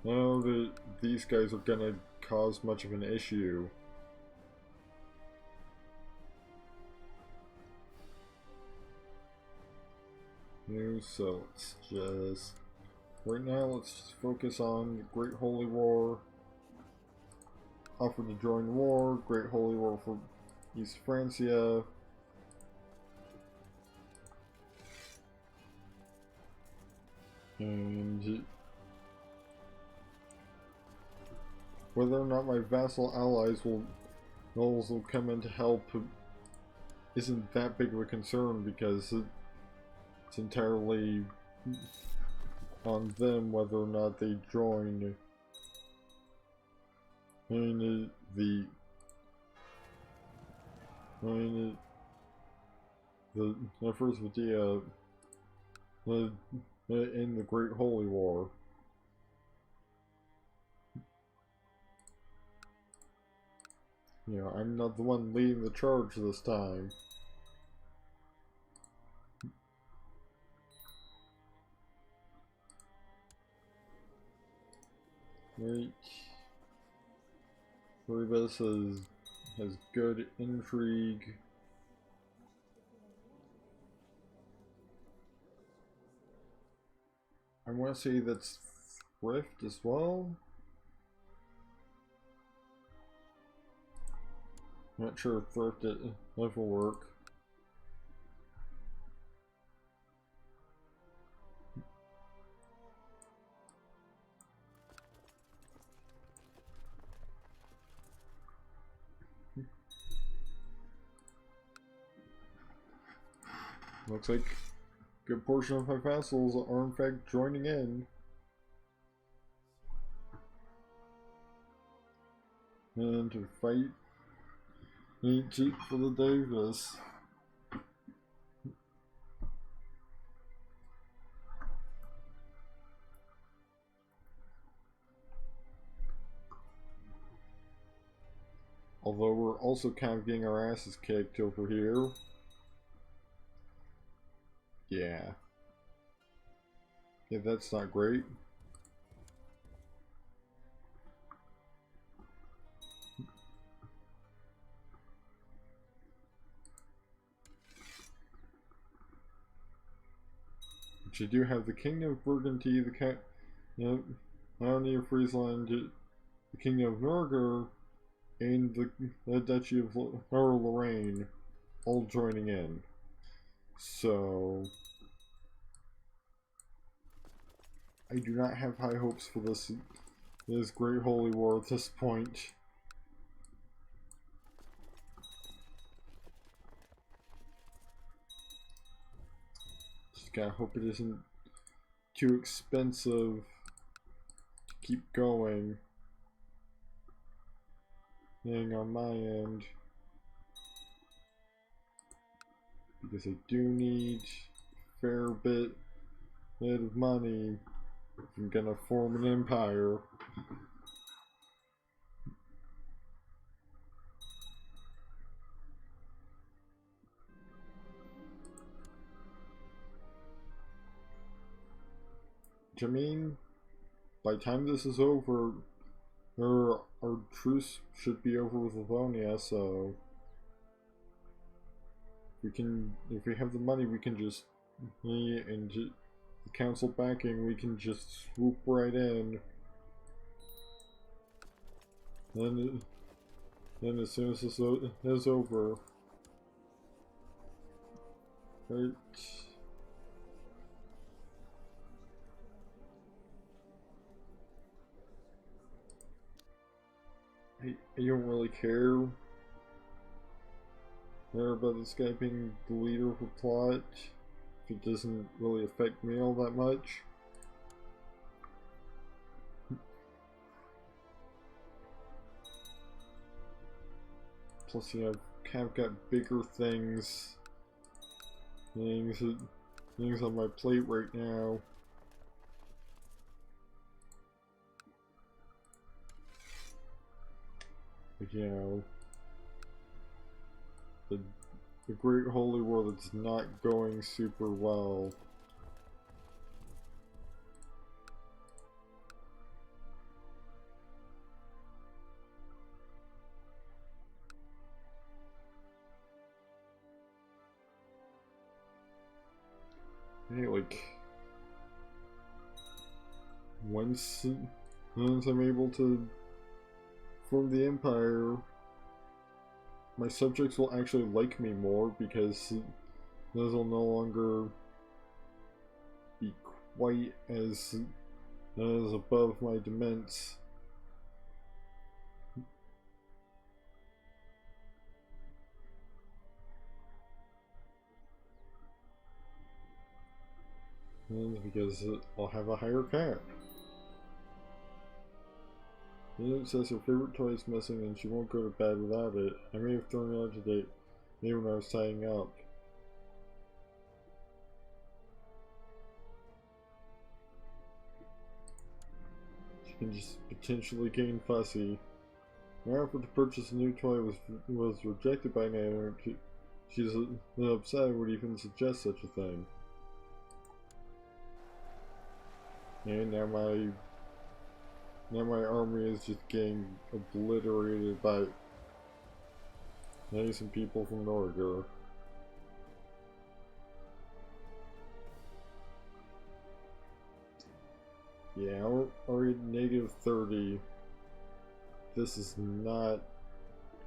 that these guys are gonna cause much of an issue. So let's just right now let's just focus on the Great Holy War. Offer to join war. Great Holy War for East Francia. And whether or not my vassal allies will come in to help isn't that big of a concern, because it's entirely on them whether or not they join in the first video in the Great Holy War. You know, I'm not the one leading the charge this time. Right. Rivas has good intrigue. I want to say that's thrift as well. I'm not sure if thrift will work. Looks like a good portion of my vassals are in fact joining in. And to fight ain't cheap for the Davis. Although we're also kind of getting our asses kicked over here. Yeah. Yeah, that's not great. But you do have the Kingdom of Burgundy, the Barony of Friesland, the Kingdom of Norger, and the Duchy of Lorraine all joining in. So I do not have high hopes for this Great Holy War at this point. Just gotta hope it isn't too expensive to keep going. Hang on my end, because I do need a fair bit of money if I'm gonna form an empire. Jameen, by the time this is over, our truce should be over with Livonia, so if we have the money, we can just, and the council backing, we can just swoop right in. Then as soon as this is over, right? I don't really care about this guy being the leader of the plot. If it doesn't really affect me all that much. Plus, you know, I've kind of got bigger things on my plate right now. But, you know, the Great Holy War that's not going super well. Hey, like, once I'm able to form the Empire, my subjects will actually like me more, because those will no longer be quite as above my demesnes. Because I'll have a higher cap. Nina says her favorite toy is missing and she won't go to bed without it. I may have thrown it out today, maybe when I was tying up. She can just potentially gain fussy. My offer to purchase a new toy was rejected by Nana. She's upset I would even suggest such a thing. And now my army is just getting obliterated by some people from Norgar. Yeah, we're at -30. This is not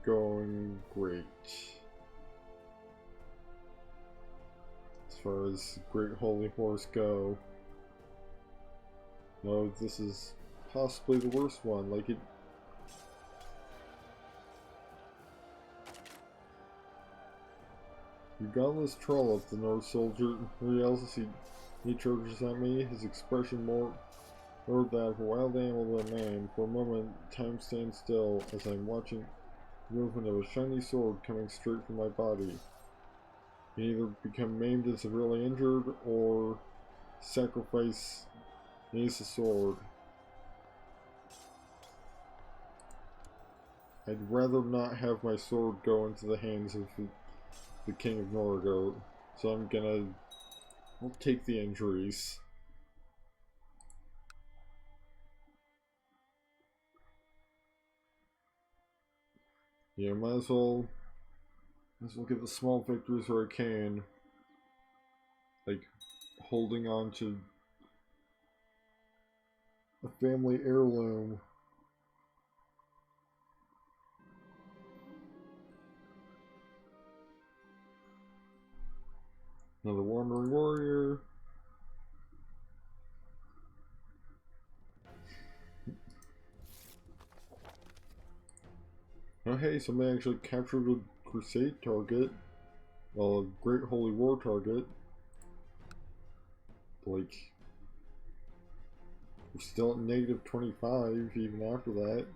going great. As far as Great Holy Horse go. No, this is possibly the worst one. Like it. You godless troll up the North soldier. Else he charges at me. His expression more that of a wild animal than a man. For a moment, time stands still as I'm watching the movement of a shiny sword coming straight from my body. You either become maimed and severely injured, or sacrifice needs a sword. I'd rather not have my sword go into the hands of the King of Norgar, so I'll take the injuries. Yeah, might as well get the small victories where I can. Like, holding on to a family heirloom. Another wandering warrior. Oh hey, somebody actually captured a Crusade target. Well, a Great Holy War target. Like, we're still at -25 even after that.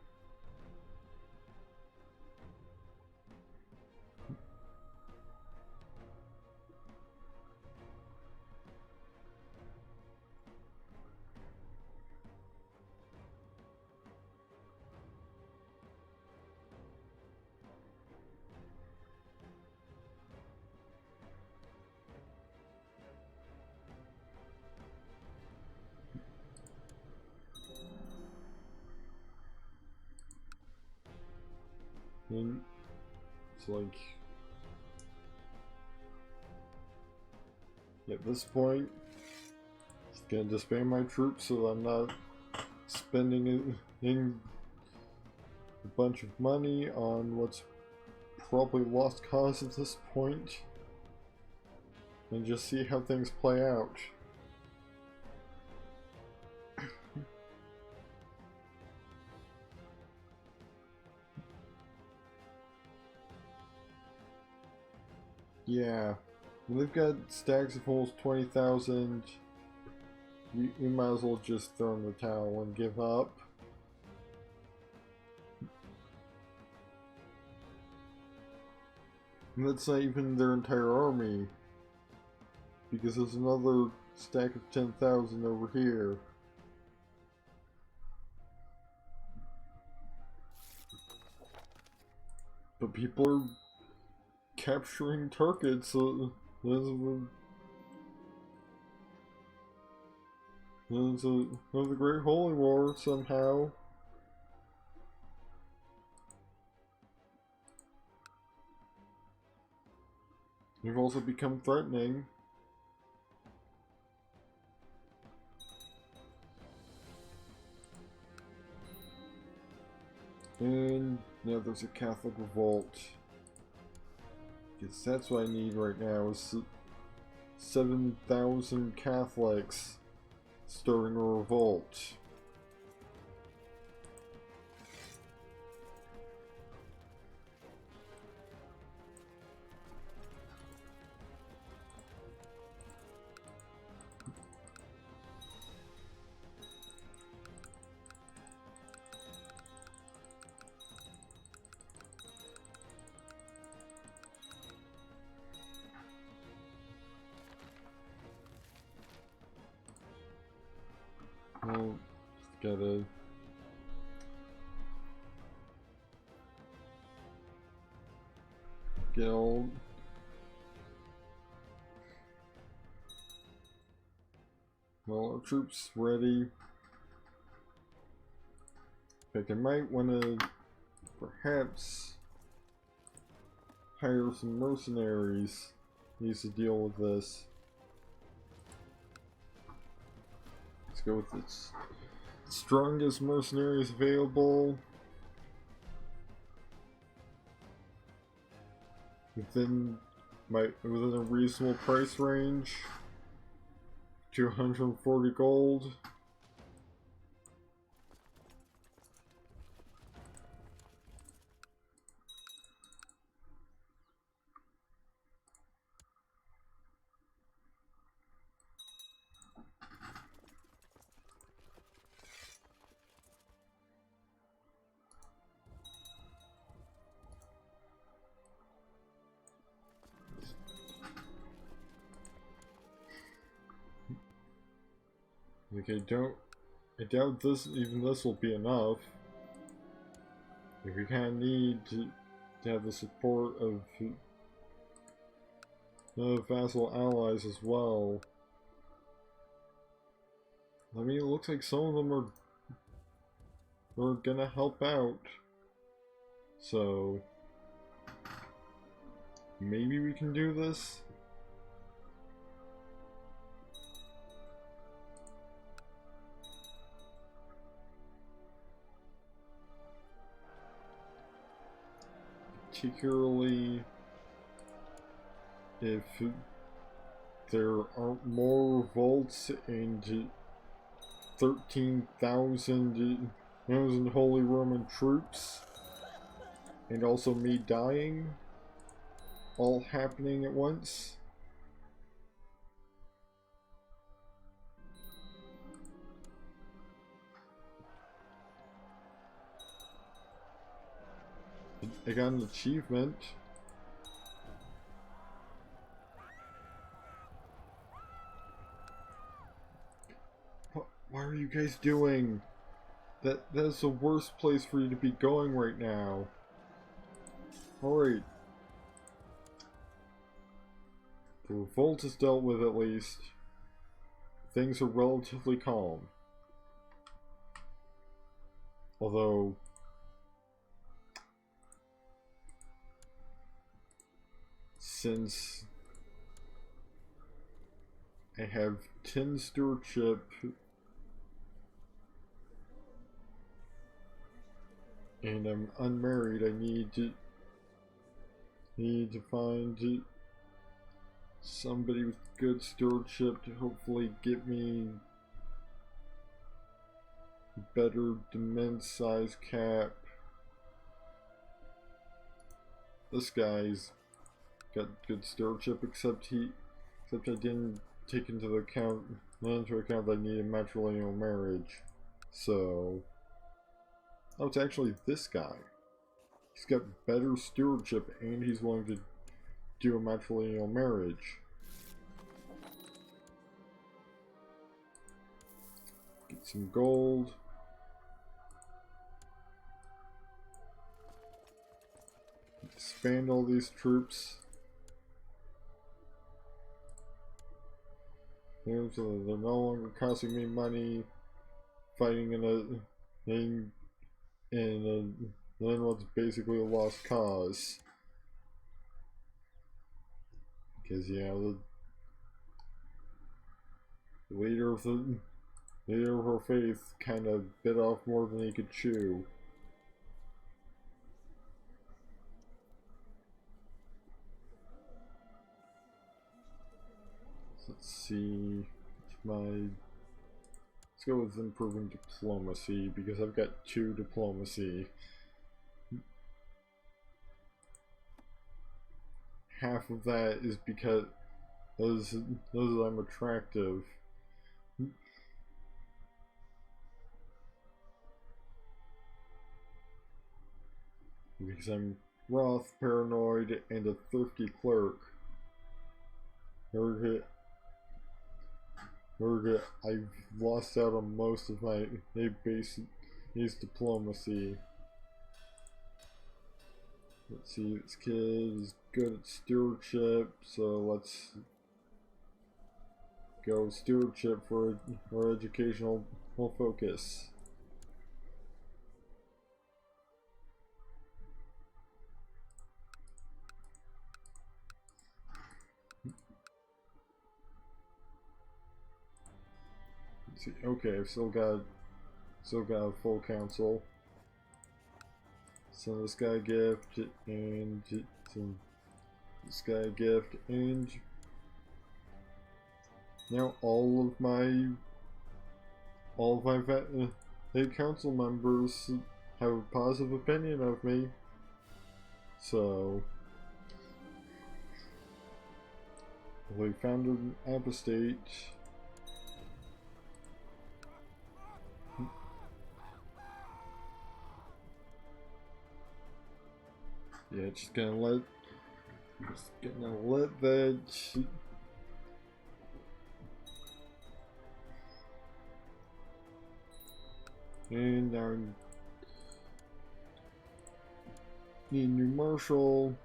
And it's like, at this point, I'm gonna disband my troops so I'm not spending in a bunch of money on what's probably lost cause at this point, and just see how things play out. Yeah, when they've got stacks of almost 20,000, you might as well just throw in the towel and give up. And that's not even their entire army, because there's another stack of 10,000 over here. But people are capturing targets of the Great Holy War somehow. They've also become threatening. And now there's a Catholic revolt. Because that's what I need right now, is 7,000 Catholics starting a revolt. Well, gotta get all our troops ready. In fact, I might want to perhaps hire some mercenaries needs to deal with this. Let's go with its strongest mercenaries available within a reasonable price range. 240 gold. Okay, I doubt even this will be enough. Like, we kind of need to have the support of vassal allies as well. I mean, it looks like some of them are gonna help out. So maybe we can do this. Particularly if there aren't more revolts and 13,000 Holy Roman troops, and also me dying, all happening at once. I got an achievement. What are you guys doing? That is the worst place for you to be going right now. Alright. The revolt is dealt with at least. Things are relatively calm. Although since I have 10 stewardship and I'm unmarried, I need to find somebody with good stewardship to hopefully get me better demand size cap. This guy's got good stewardship, except I didn't take into account that I need a matrilineal marriage. So, oh, it's actually this guy. He's got better stewardship and he's willing to do a matrilineal marriage. Get some gold. Expand all these troops. So they're no longer costing me money fighting in what's basically a lost cause. Because the leader of her faith kind of bit off more than he could chew. Let's see, let's go with improving diplomacy, because I've got 2 diplomacy. Half of that is because I'm attractive. Because I'm wroth, paranoid, and a thrifty clerk. I've lost out on most of my base diplomacy. Let's see, this kid is good at stewardship, so let's go stewardship for our educational focus. See, okay, I've still got a full council. Send this guy a gift and send this guy a gift, and now all of my council members have a positive opinion of me. So we founded an apostate. Yeah, just gonna let that and now need a new marshal.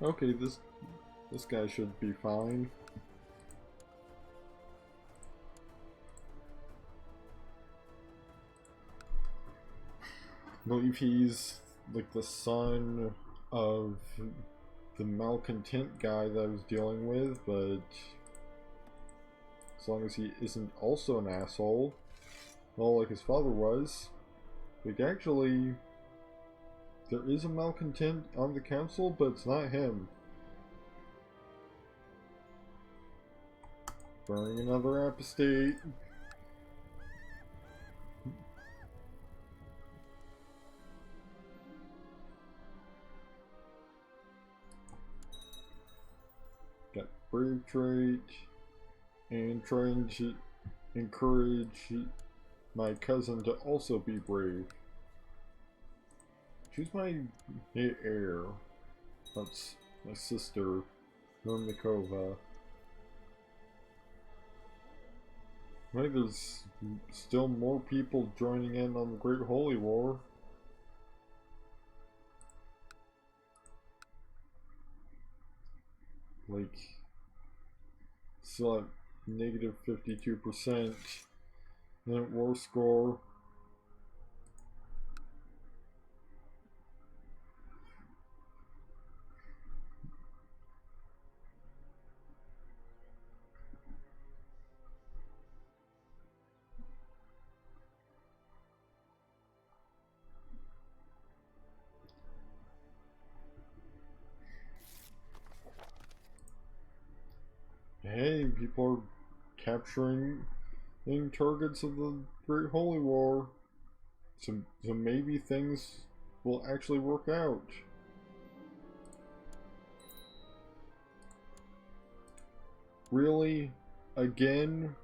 Okay, this guy should be fine. I believe he's like the son of the malcontent guy that I was dealing with, but as long as he isn't also an asshole, well, like his father was. Like, actually, there is a malcontent on the council, but it's not him. Burning another apostate. Got brave trait, and trying to encourage my cousin to also be brave. She's my heir. That's my sister, Normikova. Right, there's still more people joining in on the Great Holy War. Like, still at negative 52%. Minute war score. Hey, people are capturing targets of the Great Holy War. So maybe things will actually work out. Really? Again?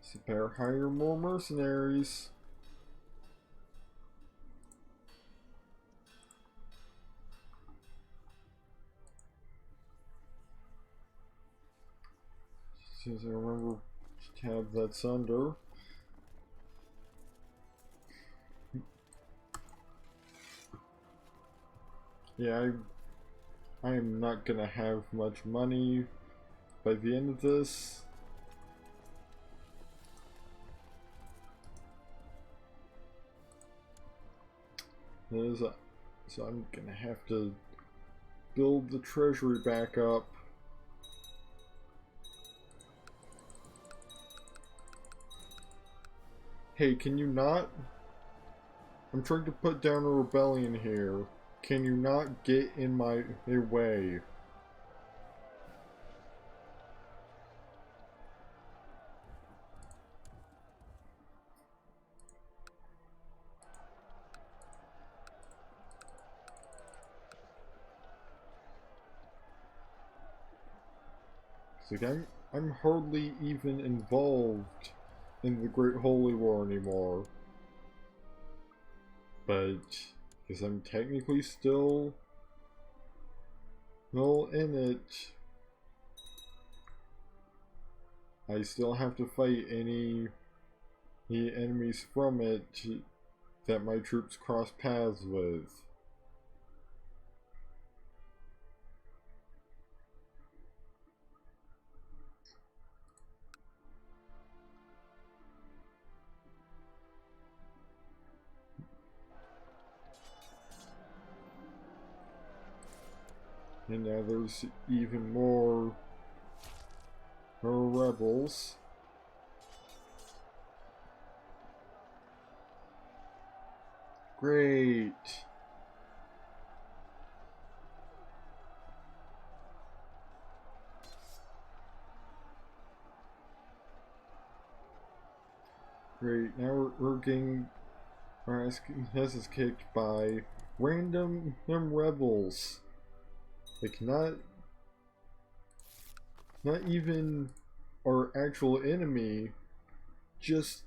So better hire more mercenaries. As soon as I remember which tab that's under. Yeah, I am not gonna have much money by the end of this. So I'm gonna have to build the treasury back up. Hey, can you not? I'm trying to put down a rebellion here. Can you not get in my way? It's like I'm hardly even involved in the Great Holy War anymore. But because I'm technically still in it, I still have to fight any enemies from it that my troops cross paths with. And now there's even more rebels. Great. Great. Now we're getting our asses kicked by random rebels. Like not even our actual enemy, just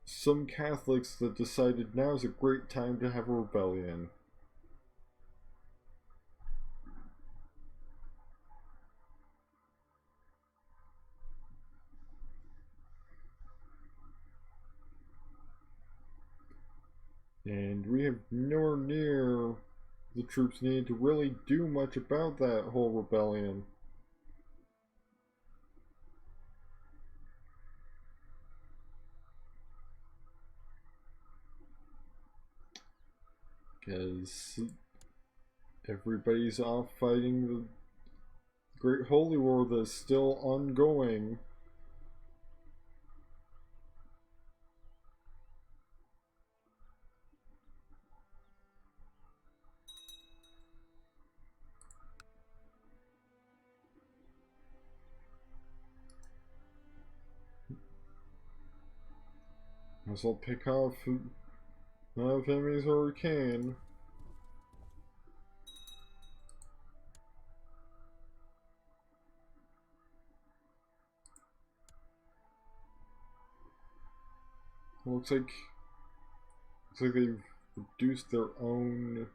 some Catholics that decided now's a great time to have a rebellion. And we have nowhere near the troops needed to really do much about that whole rebellion. Because everybody's off fighting the Great Holy War that's still ongoing. Might as well pick off enough enemies where we can. Looks like they've reduced their own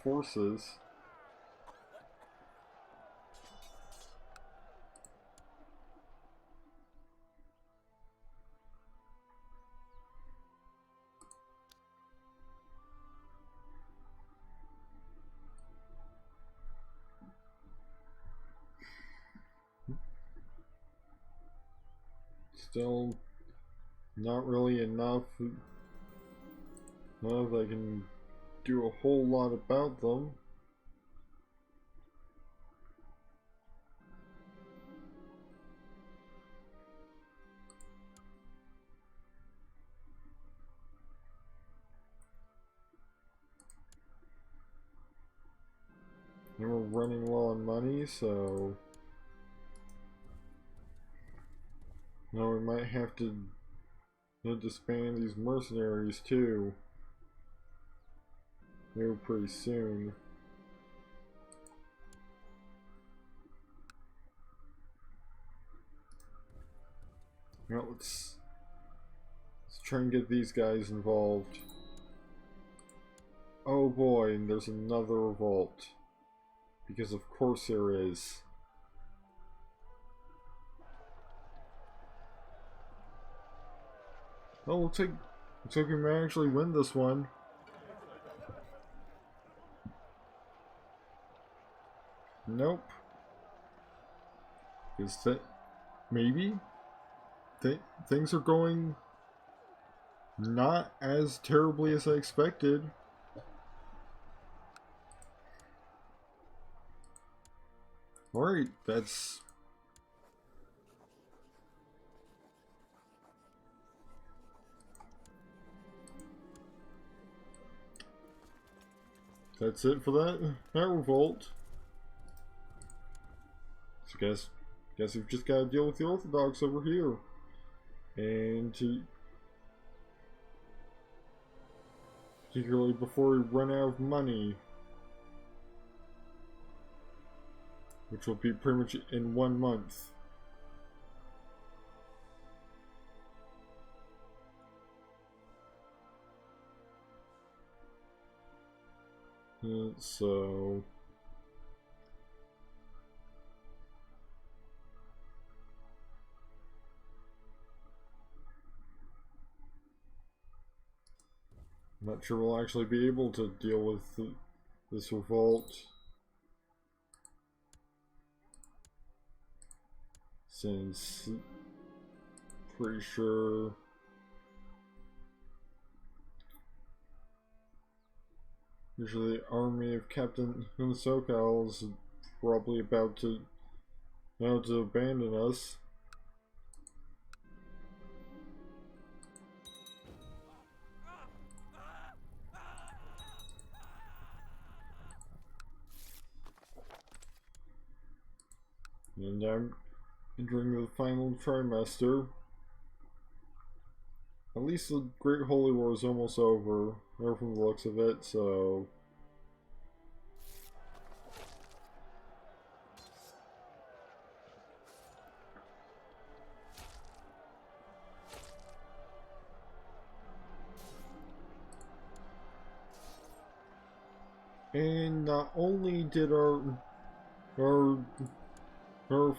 forces. Still not really enough. Not that I can do a whole lot about them. And we're running low on money, so now we might have to disband these mercenaries too. Maybe pretty soon. Now let's try and get these guys involved. Oh boy, and there's another revolt. Because of course there is. Oh, looks like we may actually win this one. Nope. Is that maybe? Things are going not as terribly as I expected. Alright, that's it for that revolt. So guess we've just got to deal with the Orthodox over here, and particularly before we run out of money, which will be pretty much in 1 month. So I'm not sure we'll actually be able to deal with this revolt, since pretty sure usually the army of Captain Sokal is probably about to abandon us. And I'm entering the final trimester. At least the Great Holy War is almost over, from the looks of it, so and not only did our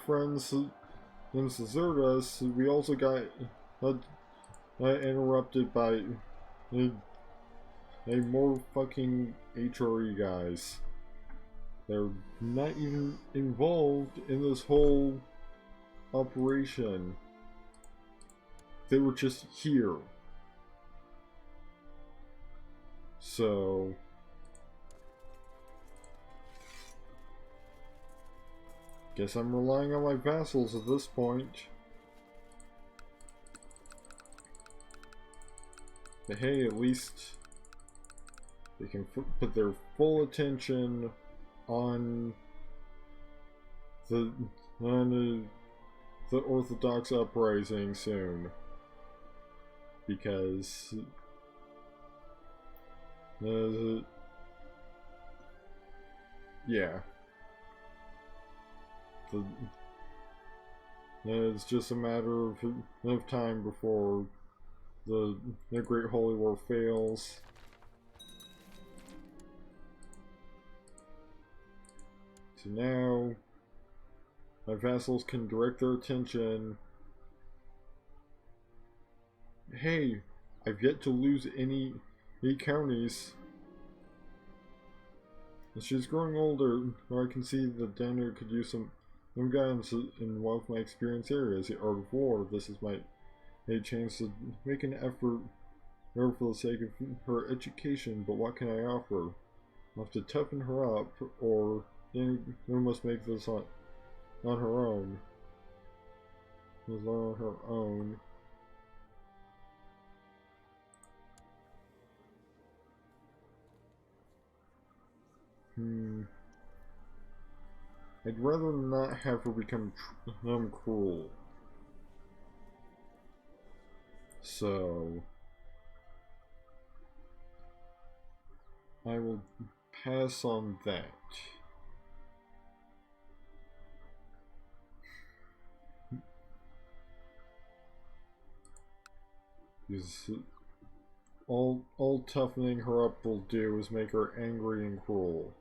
friends in Crusader, we also got interrupted by more fucking HRE guys. They're not even involved in this whole operation. They were just here. So guess I'm relying on my vassals at this point. But hey, at least they can put their full attention on the Orthodox uprising soon, because yeah, it's just a matter of time before the Great Holy War fails. So now my vassals can direct their attention. Hey, I've yet to lose any counties. And she's growing older, or I can see that Daniel could use some guidance in one of my experience areas, the art of war. This is my a chance to make an effort for the sake of her education, but what can I offer? I'll have to toughen her up, or we must make this on her own. On her own. I'd rather not have her become cruel. So I will pass on that. Because all toughening her up will do is make her angry and cruel.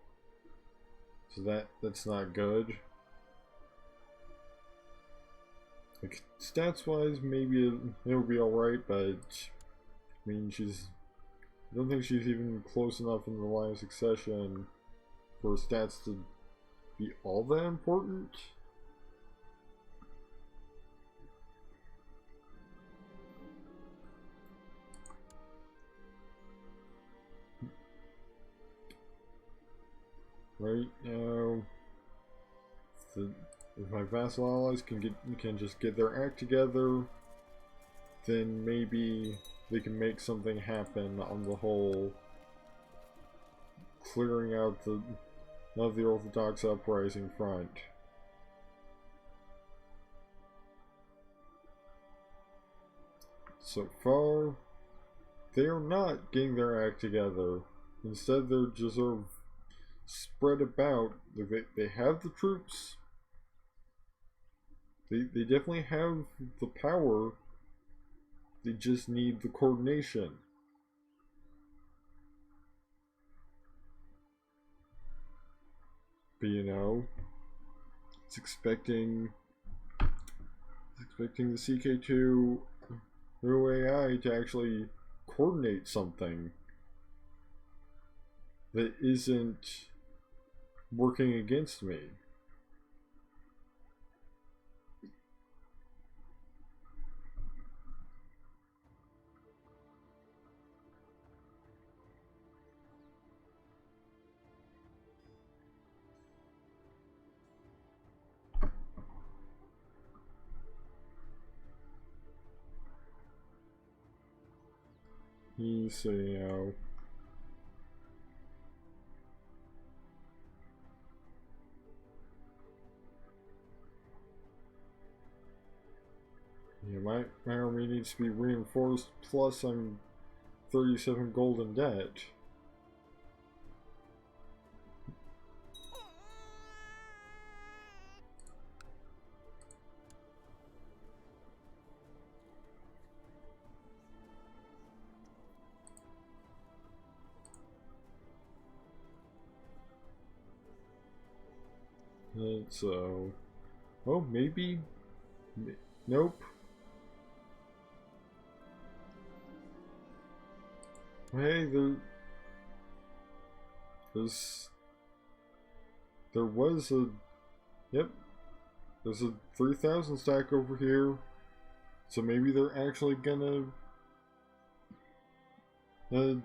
So that's not good. Like, stats-wise, maybe it'll be alright, but I mean, I don't think she's even close enough in the line of succession for stats to be all that important. Right now, if my vassal allies can just get their act together, then maybe they can make something happen on the whole clearing out of the Orthodox uprising front. So far, they are not getting their act together. Instead, they're just sort of spread about. They have the troops. They definitely have the power. They just need the coordination. But you know, it's expecting the CK2 new AI to actually coordinate something that isn't working against me. So, you know, yeah, my army needs to be reinforced, plus I'm 37 gold in debt. So, well, maybe, nope. Hey, there was a, yep, there's a 3,000 stack over here, so maybe they're actually gonna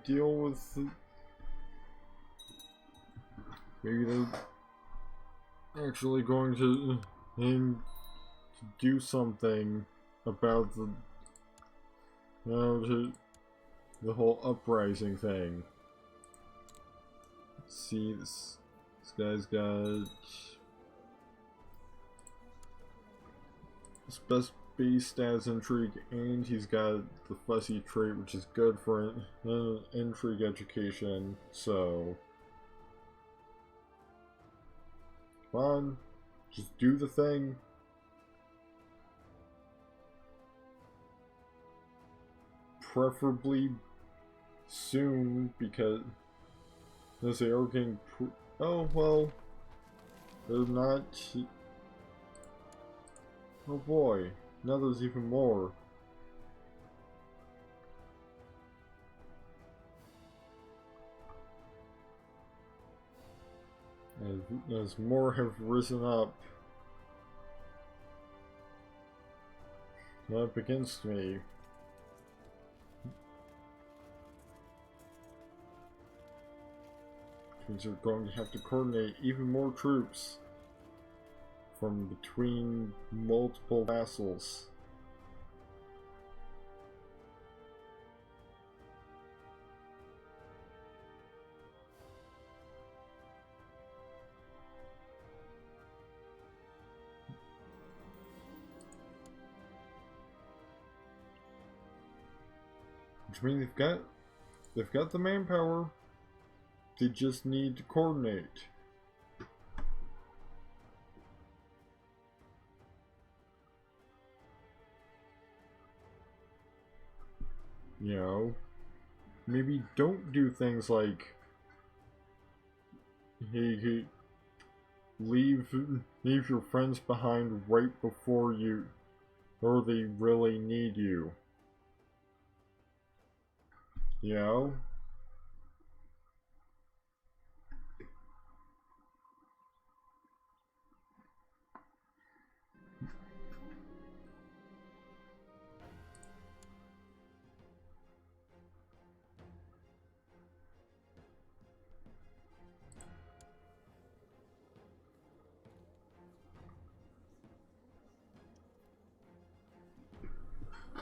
deal with, maybe they're actually going to do something about the whole uprising thing. Let's see, this guy's got best base stats intrigue, and he's got the fussy trait, which is good for intrigue education. So come on, just do the thing. Preferably soon, because they are getting. Oh well, they're not. Oh boy, now there's even more. As more have risen up against me. means you're going to have to coordinate even more troops from between multiple vassals. Which means they've got the manpower. They just need to coordinate. You know, maybe don't do things like, hey, leave your friends behind right before you, or they really need you. You know?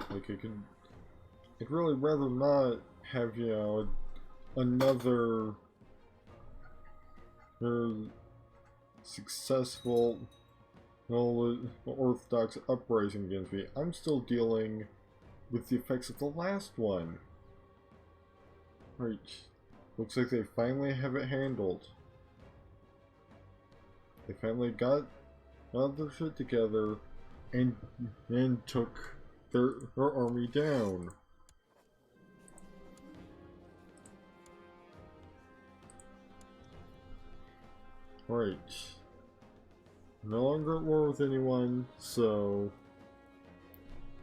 Like, I'd really rather not have, you know, another successful Orthodox uprising against me. I'm still dealing with the effects of the last one. Right. Looks like they finally have it handled. They finally got their shit together and took their army down. Right. No longer at war with anyone, so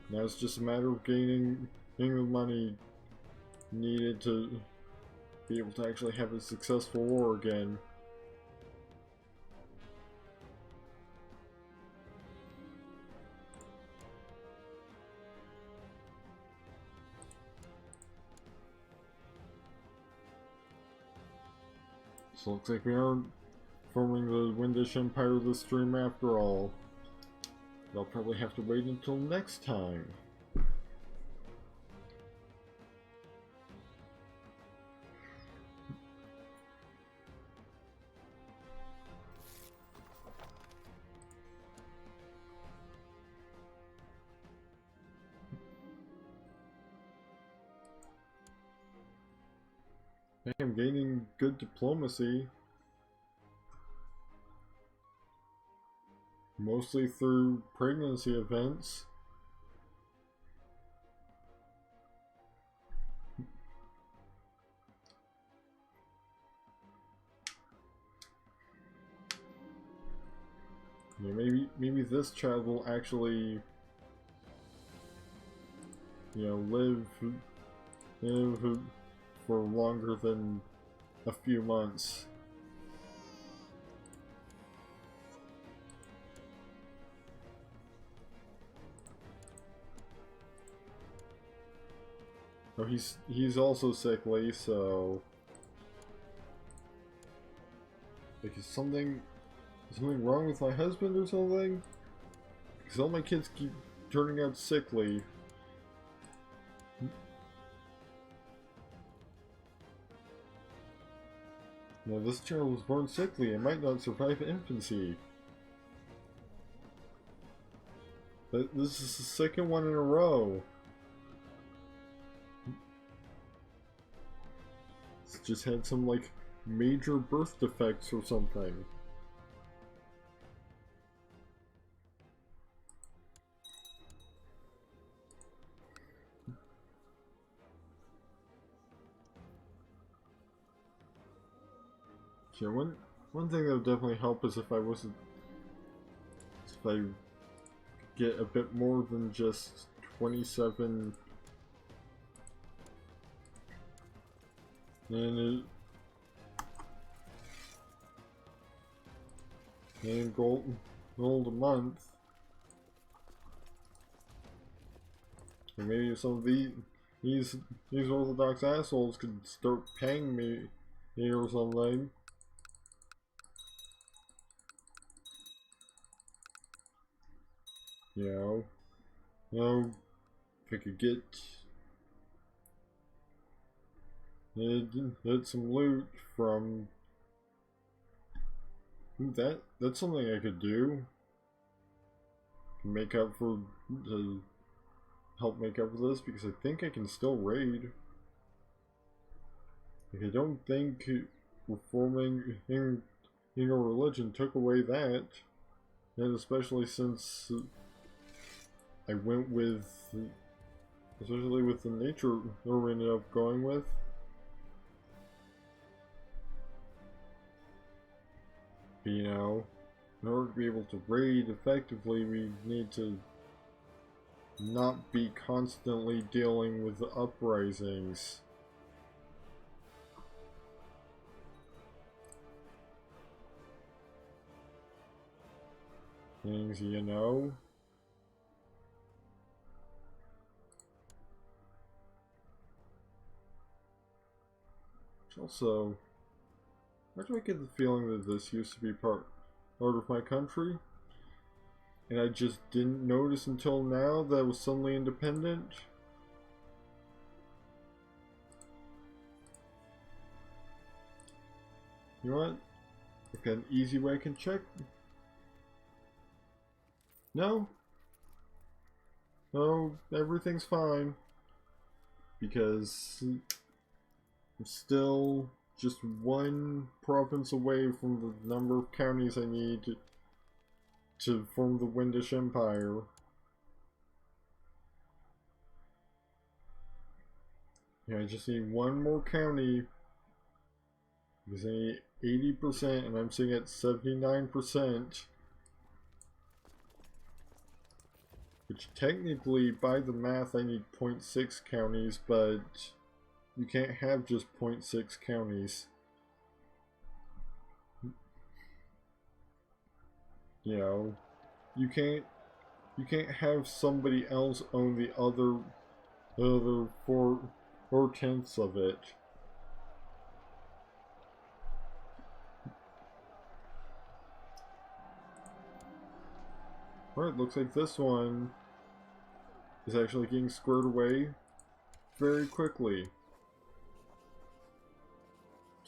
now it's just a matter of gaining the money needed to be able to actually have a successful war again. So looks like we aren't forming the Windish Empire this stream after all. They'll probably have to wait until next time. Hey, I'm gaining good diplomacy. Mostly through pregnancy events. Yeah, maybe this child will actually, you know, live for longer than a few months. Oh, he's also sickly, so like, is something wrong with my husband or something? Because all my kids keep turning out sickly. Now this child was born sickly and might not survive infancy. But this is the second one in a row. It's just had some, like, major birth defects or something. Yeah, one thing that would definitely help is if I get a bit more than just 27 and gold a month. And maybe some of these Orthodox assholes could start paying me or something. You know, if I could get some loot from that's something I could do. Make up for to help make up for this, because I think I can still raid. Like, I don't think reforming in a religion took away that, and especially since I went with, especially with the nature we ended up going with. But, you know, in order to be able to raid effectively, we need to not be constantly dealing with the uprisings. Things, you know. Also, why do I get the feeling that this used to be part of my country? And I just didn't notice until now that it was suddenly independent? You know what? I've got an easy way I can check. No? No, everything's fine. Because I'm still just one province away from the number of counties I need to form the Windish Empire. Yeah, I just need one more county. Because I need 80%, and I'm sitting at 79%. Which technically, by the math, I need 0.6 counties, but you can't have just 0.6 counties. You know, you can't have somebody else own the other 4/10 of it. Alright, looks like this one is actually getting squared away very quickly.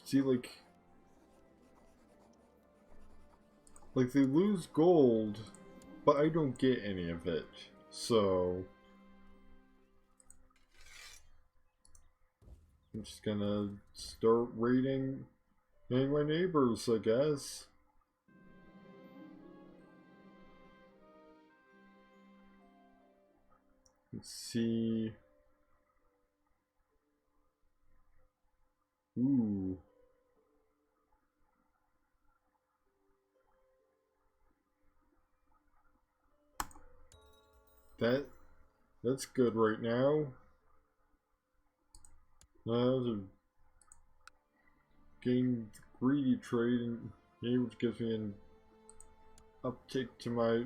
See, like they lose gold, but I don't get any of it. So I'm just gonna start raiding my neighbors, I guess. Let's see. Ooh. That's good right now. To gain greedy trade, which gives me an uptick to my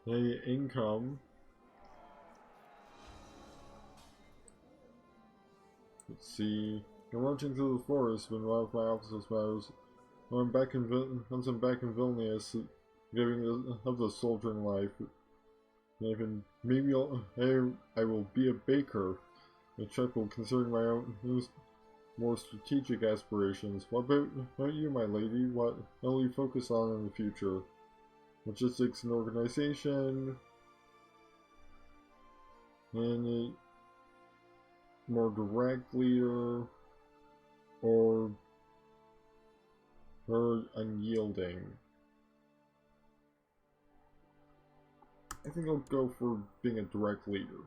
income. Let's see. I'm marching through the forest when one of my officers matters. When I'm back in Vilnius, giving of the soldiering life. Even maybe I will be a baker. I chuckle, considering my own more strategic aspirations. What about you, my lady? What will you focus on in the future? Logistics and organization, and more direct leader, or unyielding. I think I'll go for being a direct leader.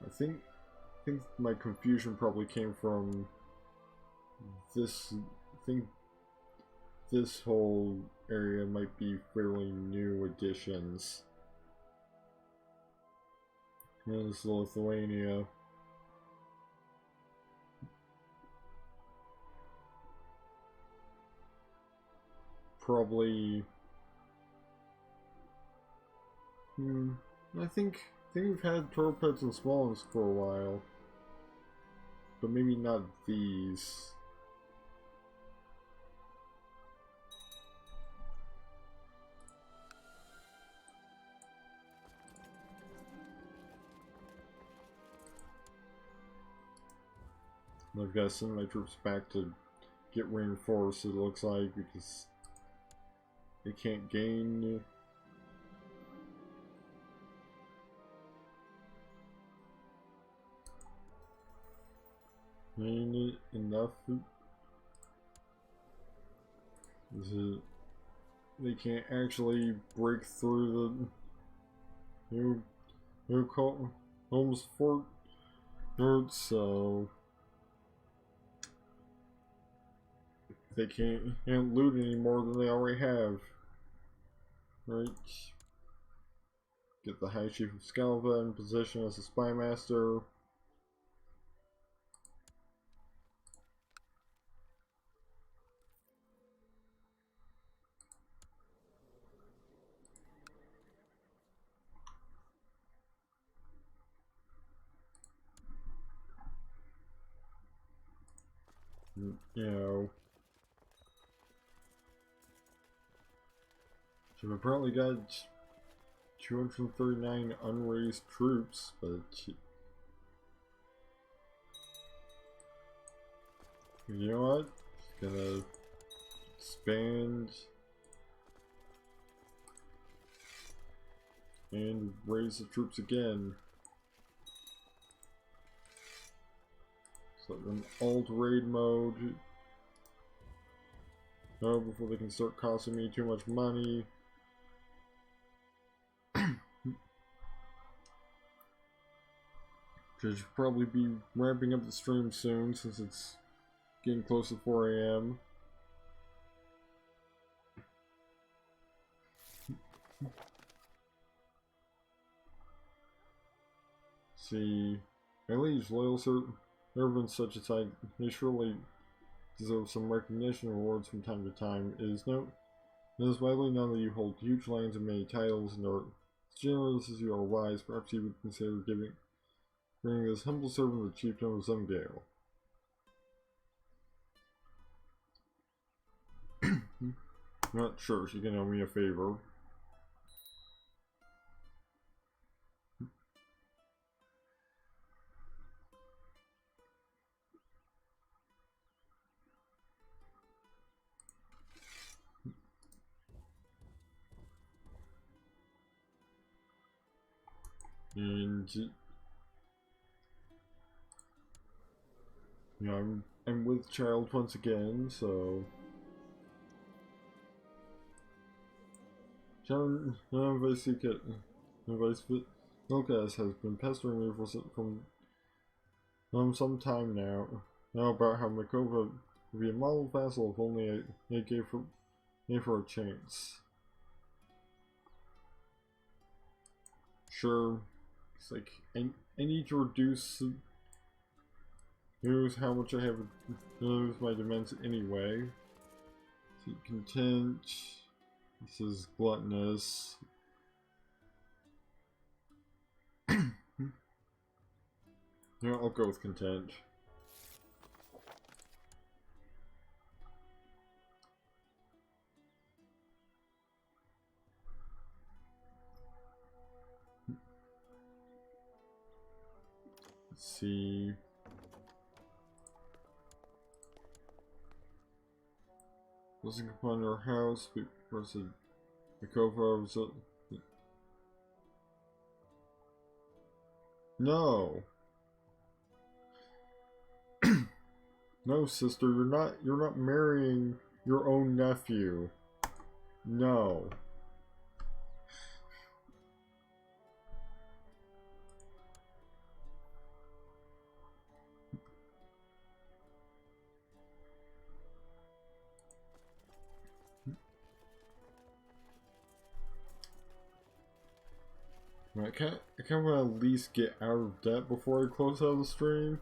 I think my confusion probably came from this. I think this whole area might be fairly new additions. And this is Lithuania. Probably. I think we've had torpedoes and Smolensk for a while. but maybe not these. I've got to send my troops back to get reinforced, it looks like, because they can't gain enough. They can't actually break through the new Holmes Fort, so they can't loot any more than they already have. Right. Get the High Chief of Scalva in position as a spy master. You know, so we've apparently got 239 unraised troops, but you know what? Just gonna expand and raise the troops again. So in alt raid mode. No, before they can start costing me too much money. Should probably be ramping up the stream soon since it's getting close to 4 AM. See, my liege, loyal servants such as I, they surely deserve some recognition and rewards from time to time. It is widely known that you hold huge lands and many titles, and are as generous as you are wise. Perhaps you would consider bringing this humble servant the chiefdom of Zumgale. Not sure she can owe me a favor. And you know, I'm with child once again, so John Vice Lucas has been pestering me from some time now about how Makova would be a model vassal if only I gave her a chance. Sure, it's like I need to reduce how much I have with my demands anyway. See, content. This is gluttonous. Yeah, I'll go with content. Let's see. Looking upon our house, we proceed. The cover was no. No, sister, you're not marrying your own nephew. No. I kind of want to at least get out of debt before I close out the stream.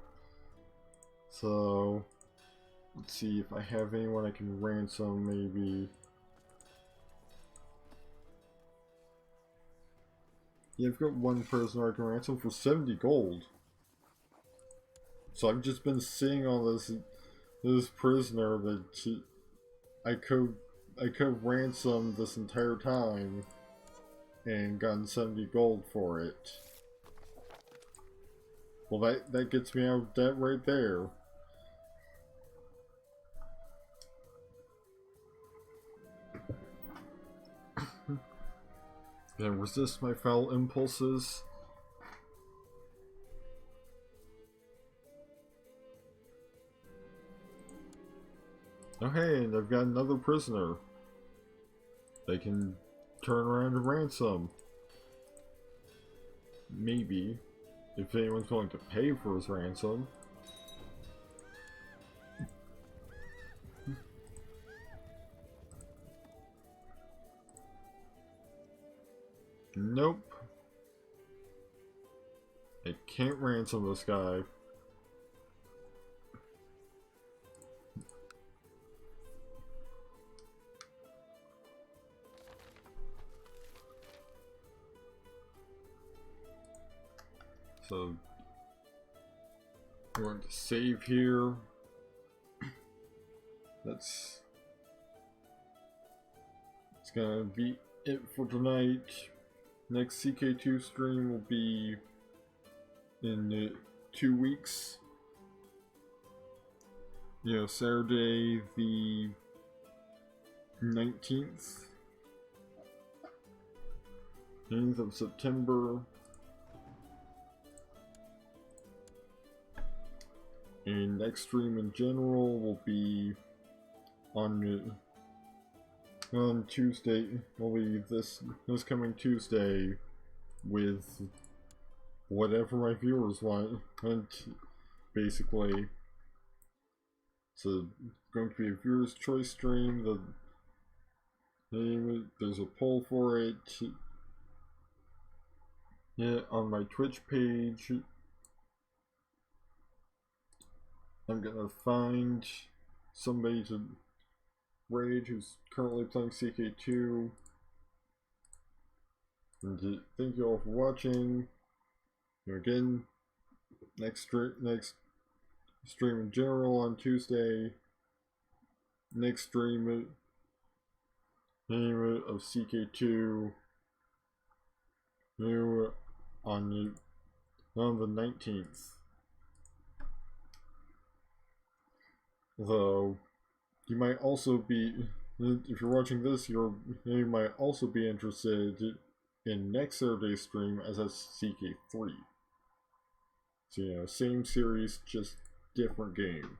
So, let's see if I have anyone I can ransom, maybe. Yeah, I've got one person I can ransom for 70 gold. So I've just been seeing all this prisoner that I could ransom this entire time and gotten 70 gold for it. Well, that gets me out of debt right there. And resist my foul impulses. Oh hey, and I've got another prisoner. They can turn around and ransom. Maybe. If anyone's willing to pay for his ransom. Nope. I can't ransom this guy. So, we're going to save here. It's gonna be it for tonight. Next CK2 stream will be in 2 weeks. You know, Saturday the 19th of September. And next stream in general will be on Tuesday. Will be this coming Tuesday with whatever my viewers want. And basically, it's going to be a viewer's choice stream. There's a poll for it. Yeah, on my Twitch page. I'm gonna find somebody to raid who's currently playing CK2. And thank you all for watching. Again, next stream in general on Tuesday. Next stream of CK2 on the 19th. Though, you might also be, if you're watching this, you might also be interested in next Saturday's stream as a CK3. So, you know, same series, just different game.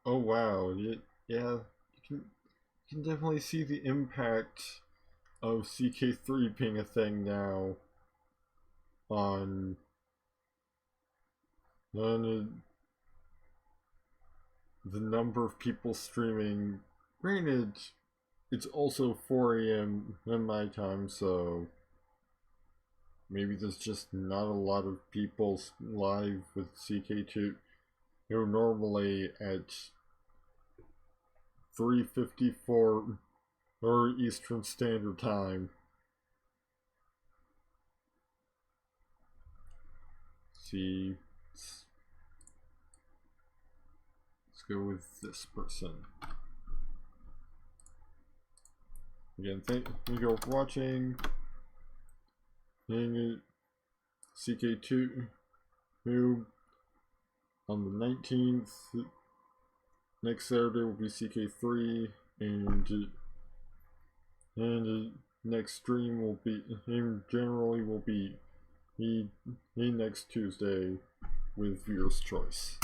Oh wow, yeah, you can definitely see the impact of CK3 being a thing now on the number of people streaming. Granted, it's also 4 AM in my time, so maybe there's just not a lot of people live with CK2. You're normally at 3:54 or Eastern Standard Time. See, let's go with this person. Again, thank you all for watching. CK2 on the 19th. Next Saturday will be CK3, and next stream will be, generally will be next Tuesday with viewer's choice.